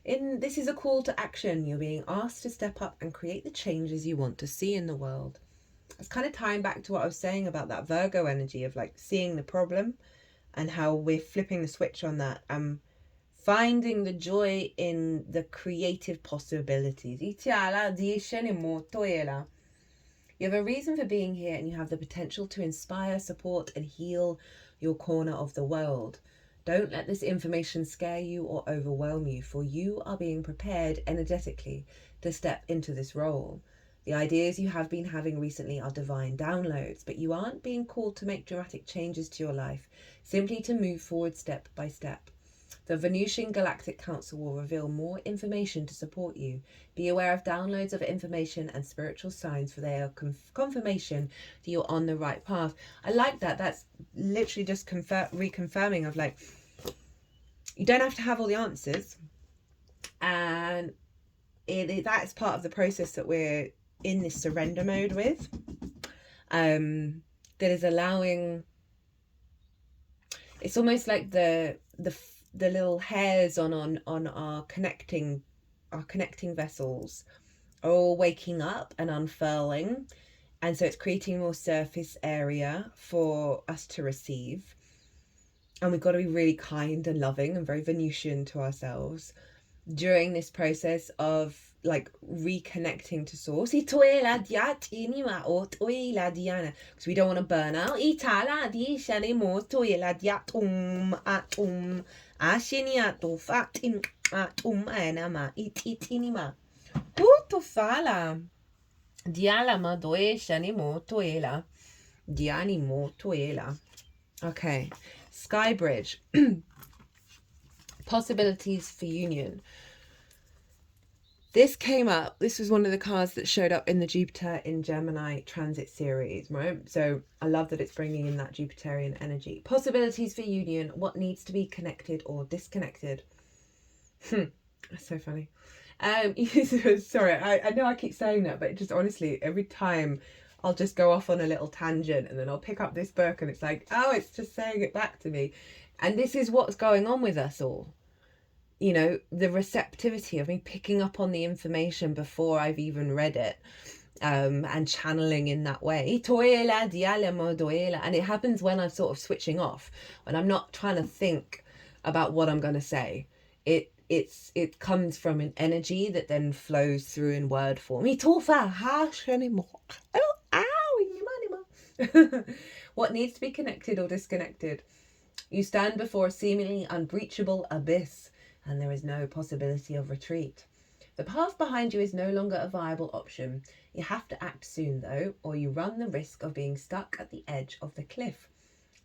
This is a call to action. You're being asked to step up and create the changes you want to see in the world. It's kind of tying back to what I was saying about that Virgo energy of like seeing the problem and how we're flipping the switch on that. Finding the joy in the creative possibilities. You have a reason for being here, and you have the potential to inspire, support, and heal your corner of the world. Don't let this information scare you or overwhelm you, for you are being prepared energetically to step into this role. The ideas you have been having recently are divine downloads, but you aren't being called to make dramatic changes to your life, simply to move forward step by step. The Venusian Galactic Council will reveal more information to support you. Be aware of downloads of information and spiritual signs, for they are confirmation that you're on the right path. I like that. That's literally just reconfirming of like, you don't have to have all the answers. And that's part of the process that we're in this surrender mode with. That is allowing, it's almost like the little hairs on our connecting vessels are all waking up and unfurling, and so it's creating more surface area for us to receive. And we've got to be really kind and loving and very Venusian to ourselves during this process of like reconnecting to source, because we don't want to burn out. Okay, Sky Bridge. Possibilities for union. This came up, this was one of the cards that showed up in the Jupiter in Gemini transit series, right? So I love that it's bringing in that Jupiterian energy. Possibilities for union, what needs to be connected or disconnected. That's so funny. Sorry, I know I keep saying that, but just honestly, every time I'll just go off on a little tangent and then I'll pick up this book and it's like, oh, it's just saying it back to me. And this is what's going on with us all. You know, the receptivity of me picking up on the information before I've even read it, and channeling in that way. And it happens when I'm sort of switching off, when I'm not trying to think about what I'm going to say. It comes from an energy that then flows through in word form. What needs to be connected or disconnected? You stand before a seemingly unbreachable abyss, and there is no possibility of retreat. The path behind you is no longer a viable option. You have to act soon, though, or you run the risk of being stuck at the edge of the cliff.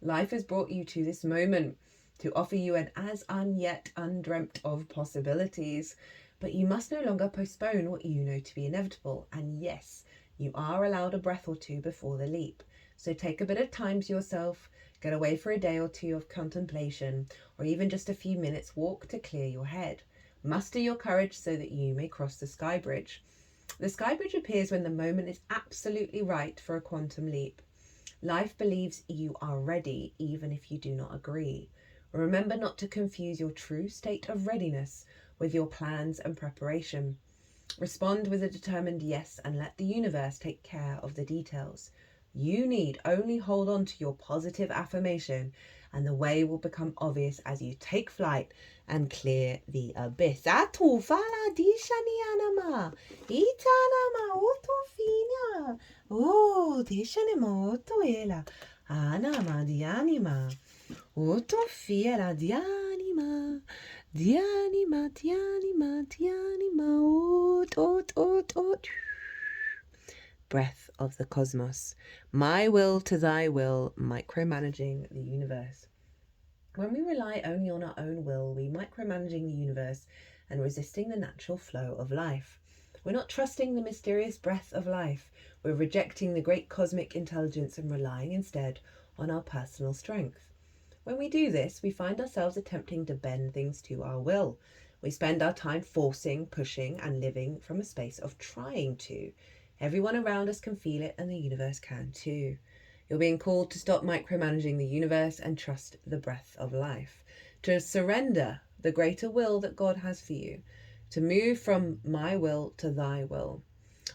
Life has brought you to this moment to offer you an as yet undreamt of possibilities, but you must no longer postpone what you know to be inevitable. And yes, you are allowed a breath or two before the leap. So take a bit of time to yourself, get away for a day or two of contemplation, or even just a few minutes walk to clear your head. Muster your courage so that you may cross the sky bridge. The sky bridge appears when the moment is absolutely right for a quantum leap. Life believes you are ready, even if you do not agree. Remember not to confuse your true state of readiness with your plans and preparation. Respond with a determined yes and let the universe take care of the details. You need only hold on to your positive affirmation, and the way will become obvious as you take flight and clear the abyss. Breath of the cosmos. My will to thy will, micromanaging the universe. When we rely only on our own will, we micromanaging the universe and resisting the natural flow of life. We're not trusting the mysterious breath of life. We're rejecting the great cosmic intelligence and relying instead on our personal strength. When we do this, we find ourselves attempting to bend things to our will. We spend our time forcing, pushing, and living from a space of trying to. Everyone around us can feel it, and the universe can too. You're being called to stop micromanaging the universe and trust the breath of life, to surrender the greater will that God has for you, to move from my will to thy will.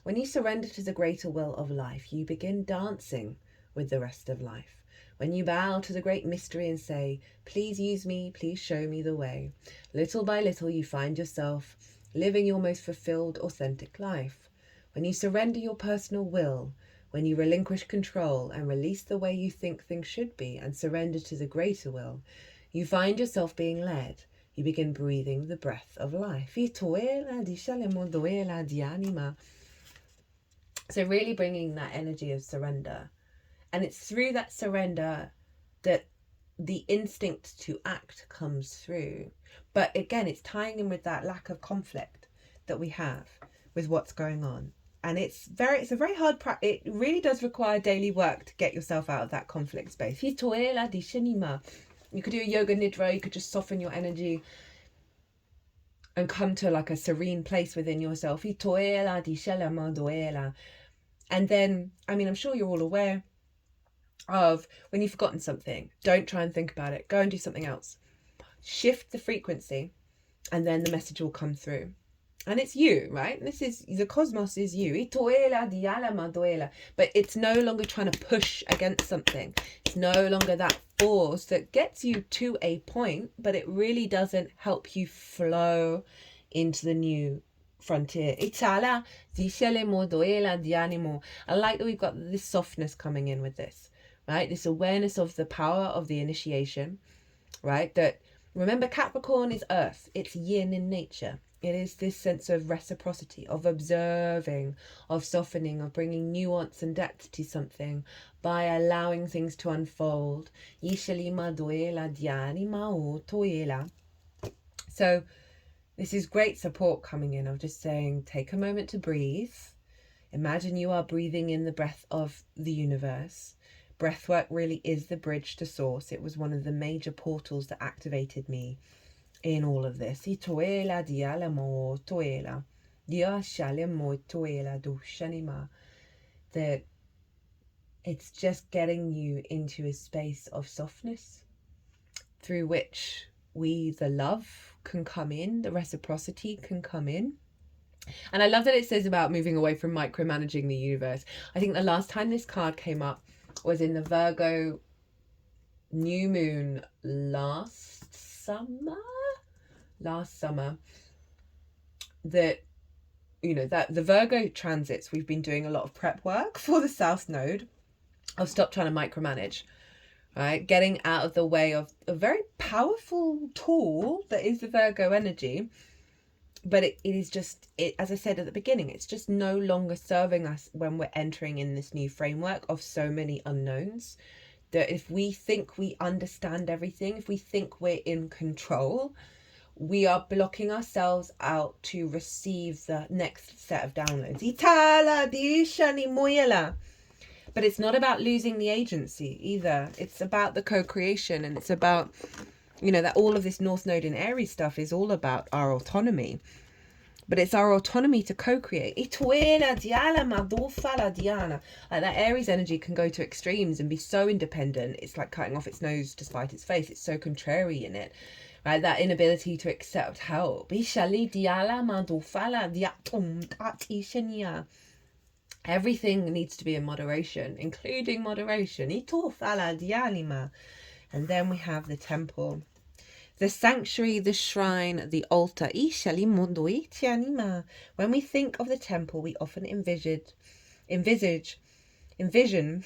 When you surrender to the greater will of life, you begin dancing with the rest of life. When you bow to the great mystery and say, please use me, please show me the way, little by little you find yourself living your most fulfilled, authentic life. When you surrender your personal will, when you relinquish control and release the way you think things should be and surrender to the greater will, you find yourself being led. You begin breathing the breath of life. So really bringing that energy of surrender. And it's through that surrender that the instinct to act comes through. But again, it's tying in with that lack of conflict that we have with what's going on. And it's a very hard practice. It really does require daily work to get yourself out of that conflict space. You could do a yoga nidra, you could just soften your energy and come to like a serene place within yourself. And then, I mean, I'm sure you're all aware of when you've forgotten something, don't try and think about it. Go and do something else. Shift the frequency and then the message will come through. And it's you, right? This is, the cosmos is you. But it's no longer trying to push against something. It's no longer that force that gets you to a point, but it really doesn't help you flow into the new frontier. I like that we've got this softness coming in with this, right? This awareness of the power of the initiation, right? That, remember, Capricorn is earth. It's yin in nature. It is this sense of reciprocity, of observing, of softening, of bringing nuance and depth to something by allowing things to unfold. So This is great support coming in of just saying, take a moment to breathe. Imagine you are breathing in the breath of the universe. Breathwork really is the bridge to source. It was one of the major portals that activated me in all of this. That it's just getting you into a space of softness through which the love can come in, the reciprocity can come in. And I love that it says about moving away from micromanaging the universe. I think the last time this card came up was in the Virgo new moon last summer, that, you know, that the Virgo transits, we've been doing a lot of prep work for the South Node of stop trying to micromanage, right? Getting out of the way of a very powerful tool that is the Virgo energy. But it is just, as I said at the beginning, it's just no longer serving us when we're entering in this new framework of so many unknowns. That if we think we understand everything, if we think we're in control, we are blocking ourselves out to receive the next set of downloads. But it's not about losing the agency either. It's about the co-creation, and it's about, you know, that all of this North Node in Aries stuff is all about our autonomy. But it's our autonomy to co-create. Like that Aries energy can go to extremes and be so independent. It's like cutting off its nose to spite its face. It's so contrary in it. Right? That inability to accept help. Everything needs to be in moderation, including moderation. And then we have the temple. The sanctuary, the shrine, the altar. When we think of the temple, we often envision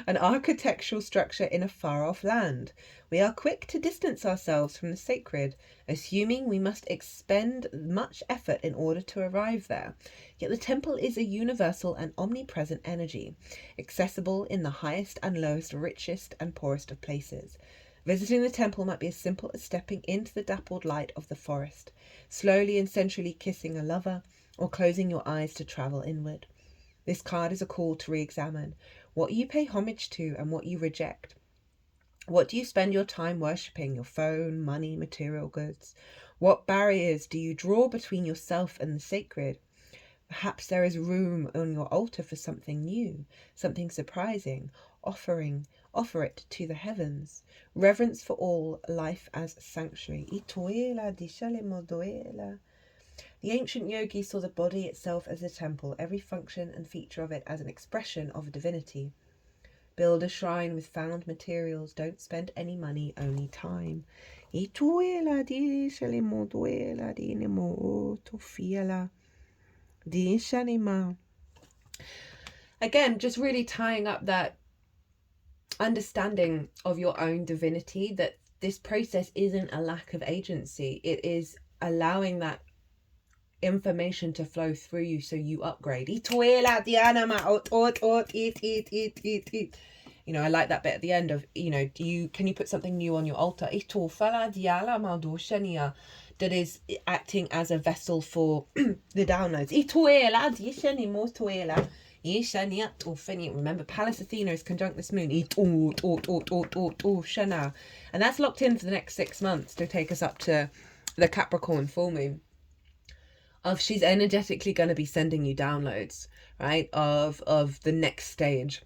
an architectural structure in a far-off land. We are quick to distance ourselves from the sacred, assuming we must expend much effort in order to arrive there. Yet the temple is a universal and omnipresent energy, accessible in the highest and lowest, richest and poorest of places. Visiting the temple might be as simple as stepping into the dappled light of the forest, slowly and sensually kissing a lover, or closing your eyes to travel inward. This card is a call to re-examine what you pay homage to and what you reject. What do you spend your time worshipping? Your phone, money, material goods? What barriers do you draw between yourself and the sacred? Perhaps there is room on your altar for something new, something surprising. Offer it to the heavens. Reverence for all, life as sanctuary. The ancient yogis saw the body itself as a temple, every function and feature of it as an expression of divinity. Build a shrine with found materials. Don't spend any money, only time. Again, just really tying up that understanding of your own divinity, that this process isn't a lack of agency. It is allowing that information to flow through you so you upgrade. You know, I like that bit at the end of, you know, can you put something new on your altar? That is acting as a vessel for the downloads. Remember, Pallas Athena is conjunct this moon. And that's locked in for the next 6 months to take us up to the Capricorn full moon. She's energetically going to be sending you downloads, right? Of the next stage.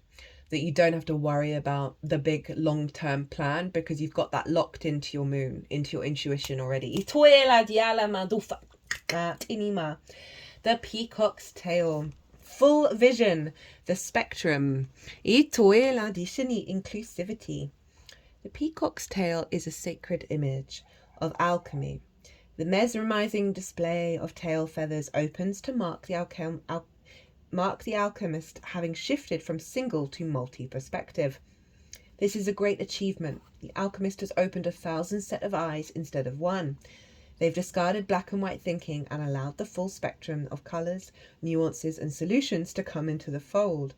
That you don't have to worry about the big long-term plan because you've got that locked into your moon, into your intuition already. The peacock's tail. Full vision. The spectrum. Inclusivity. The peacock's tail is a sacred image of alchemy. The mesmerizing display of tail feathers opens to mark the alchemist having shifted from single to multi-perspective. This is a great achievement. The alchemist has opened 1,000 set of eyes instead of one. They've discarded black and white thinking and allowed the full spectrum of colours, nuances and solutions to come into the fold.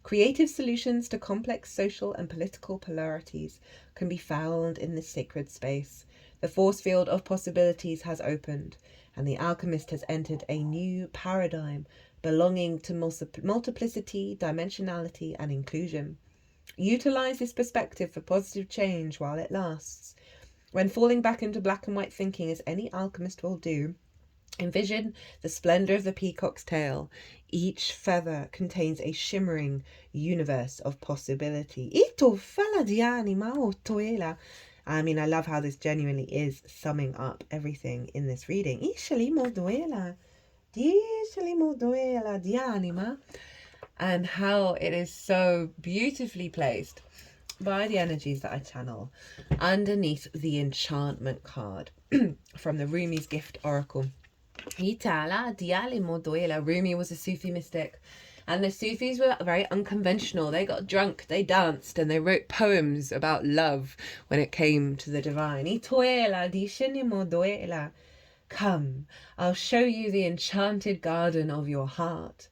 Creative solutions to complex social and political polarities can be found in this sacred space. The force field of possibilities has opened, and the alchemist has entered a new paradigm belonging to multiplicity, dimensionality, and inclusion. Utilize this perspective for positive change while it lasts. When falling back into black and white thinking, as any alchemist will do, envision the splendor of the peacock's tail. Each feather contains a shimmering universe of possibility. I mean, I love how this genuinely is summing up everything in this reading. And how it is so beautifully placed by the energies that I channel underneath the enchantment card from the Rumi's Gift Oracle. Rumi was a Sufi mystic, and the Sufis were very unconventional. They got drunk, they danced, and they wrote poems about love when it came to the divine. Come, I'll show you the enchanted garden of your heart.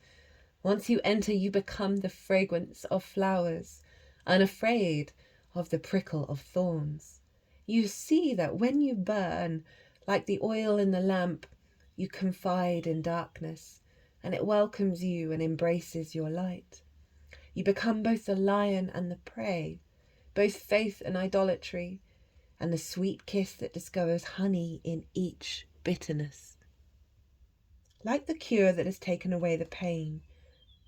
Once you enter, you become the fragrance of flowers, unafraid of the prickle of thorns. You see that when you burn, like the oil in the lamp, you confide in darkness, and it welcomes you and embraces your light. You become both the lion and the prey, both faith and idolatry, and the sweet kiss that discovers honey in each bitterness. Like the cure that has taken away the pain,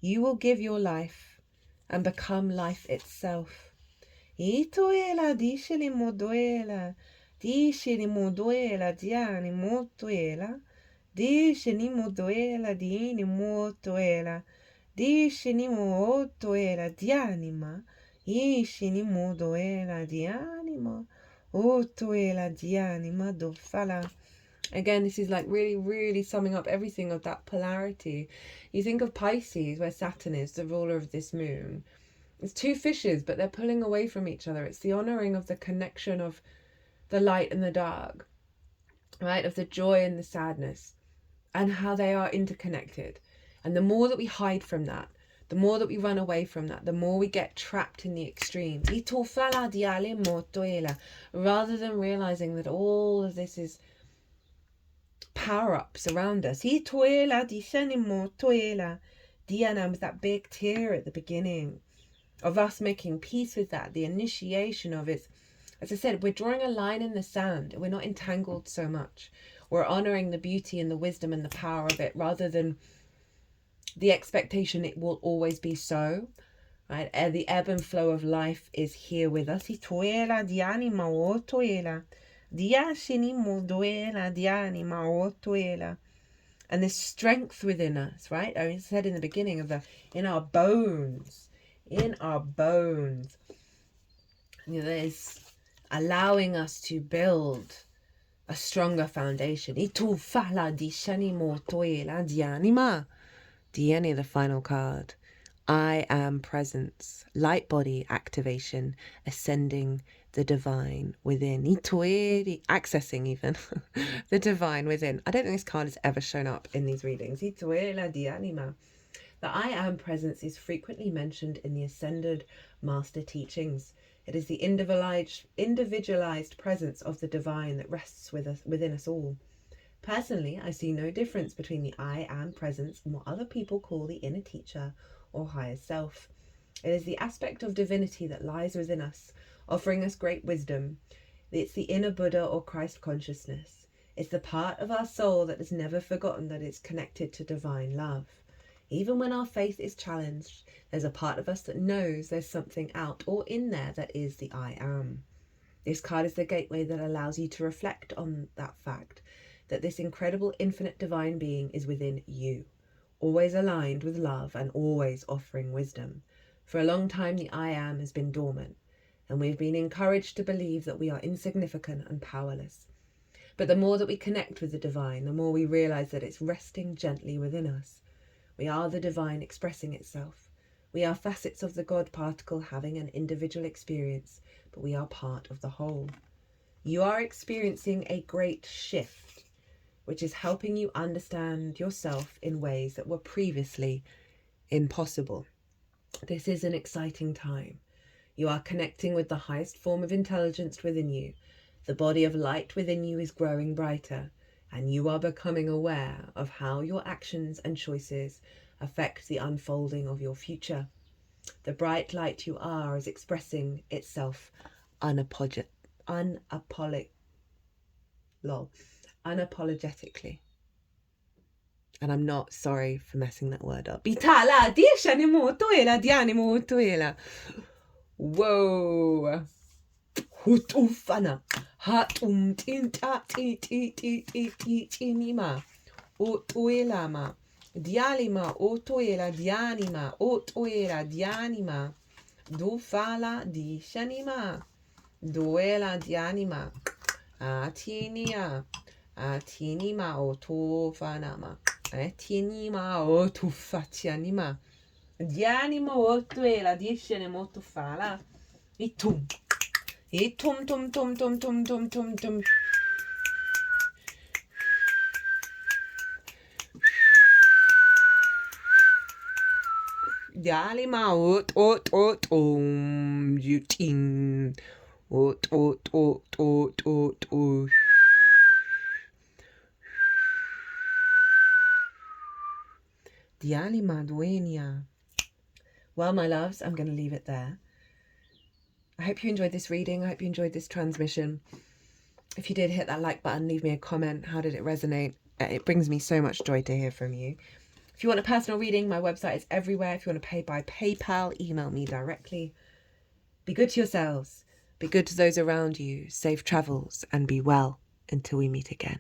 you will give your life and become life itself. Again, this is like really summing up everything of that polarity. You think of Pisces, where Saturn is the ruler of this moon. It's two fishes, but they're pulling away from each other. It's the honoring of the connection of the light and the dark, right? Of the joy and the sadness, and how they are interconnected. And the more that we hide from that, the more that we run away from that, the more we get trapped in the extremes. Rather than realizing that all of this is power-ups around us. Diana was that big tear at the beginning of us making peace with that, the initiation of it. As I said, we're drawing a line in the sand. We're not entangled so much. We're honoring the beauty and the wisdom and the power of it, rather than the expectation it will always be so. Right? The ebb and flow of life is here with us. And this strength within us, right? I said in the beginning of in our bones. There's allowing us to build a stronger foundation. Diani, the final card. I am presence, light body activation, ascending the divine within. Accessing even the divine within. I don't think this card has ever shown up in these readings. The I am presence is frequently mentioned in the Ascended Master teachings. It is the individualized presence of the divine that rests within us all. Personally, I see no difference between the I am presence and what other people call the inner teacher or higher self. It is the aspect of divinity that lies within us, offering us great wisdom. It's the inner Buddha or Christ consciousness. It's the part of our soul that has never forgotten that it's connected to divine love. Even when our faith is challenged, there's a part of us that knows there's something out or in there that is the I am. This card is the gateway that allows you to reflect on that fact, that this incredible infinite divine being is within you, always aligned with love and always offering wisdom. For a long time, the I am has been dormant, and we've been encouraged to believe that we are insignificant and powerless. But the more that we connect with the divine, the more we realize that it's resting gently within us. We are the divine expressing itself. We are facets of the God particle having an individual experience, but we are part of the whole. You are experiencing a great shift, which is helping you understand yourself in ways that were previously impossible. This is an exciting time. You are connecting with the highest form of intelligence within you, The body of light within you is growing brighter, and you are becoming aware of how your actions and choices affect the unfolding of your future. The bright light you are is expressing itself unapologetically. And I'm not sorry for messing that word up. Whoa. Hutufana. Tinta tinima. Otuelama. Dialima. Otuela dianima. Otuela dianima. Dufala di shanima. Duela dianima. Atinia. Atinima otufanama. Atinima otufatianima. Dianima otuela dishanima otufala. Itum. Itum tum tum tum tum tum tum tum. Dialima yutin. Dialima duenia. Well, my loves, I'm going to leave it there. I hope you enjoyed this reading. I hope you enjoyed this transmission. If you did, hit that like button, leave me a comment. How did it resonate? It brings me so much joy to hear from you. If you want a personal reading, my website is everywhere. If you want to pay by PayPal, email me directly. Be good to yourselves. Be good to those around you. Safe travels and be well until we meet again.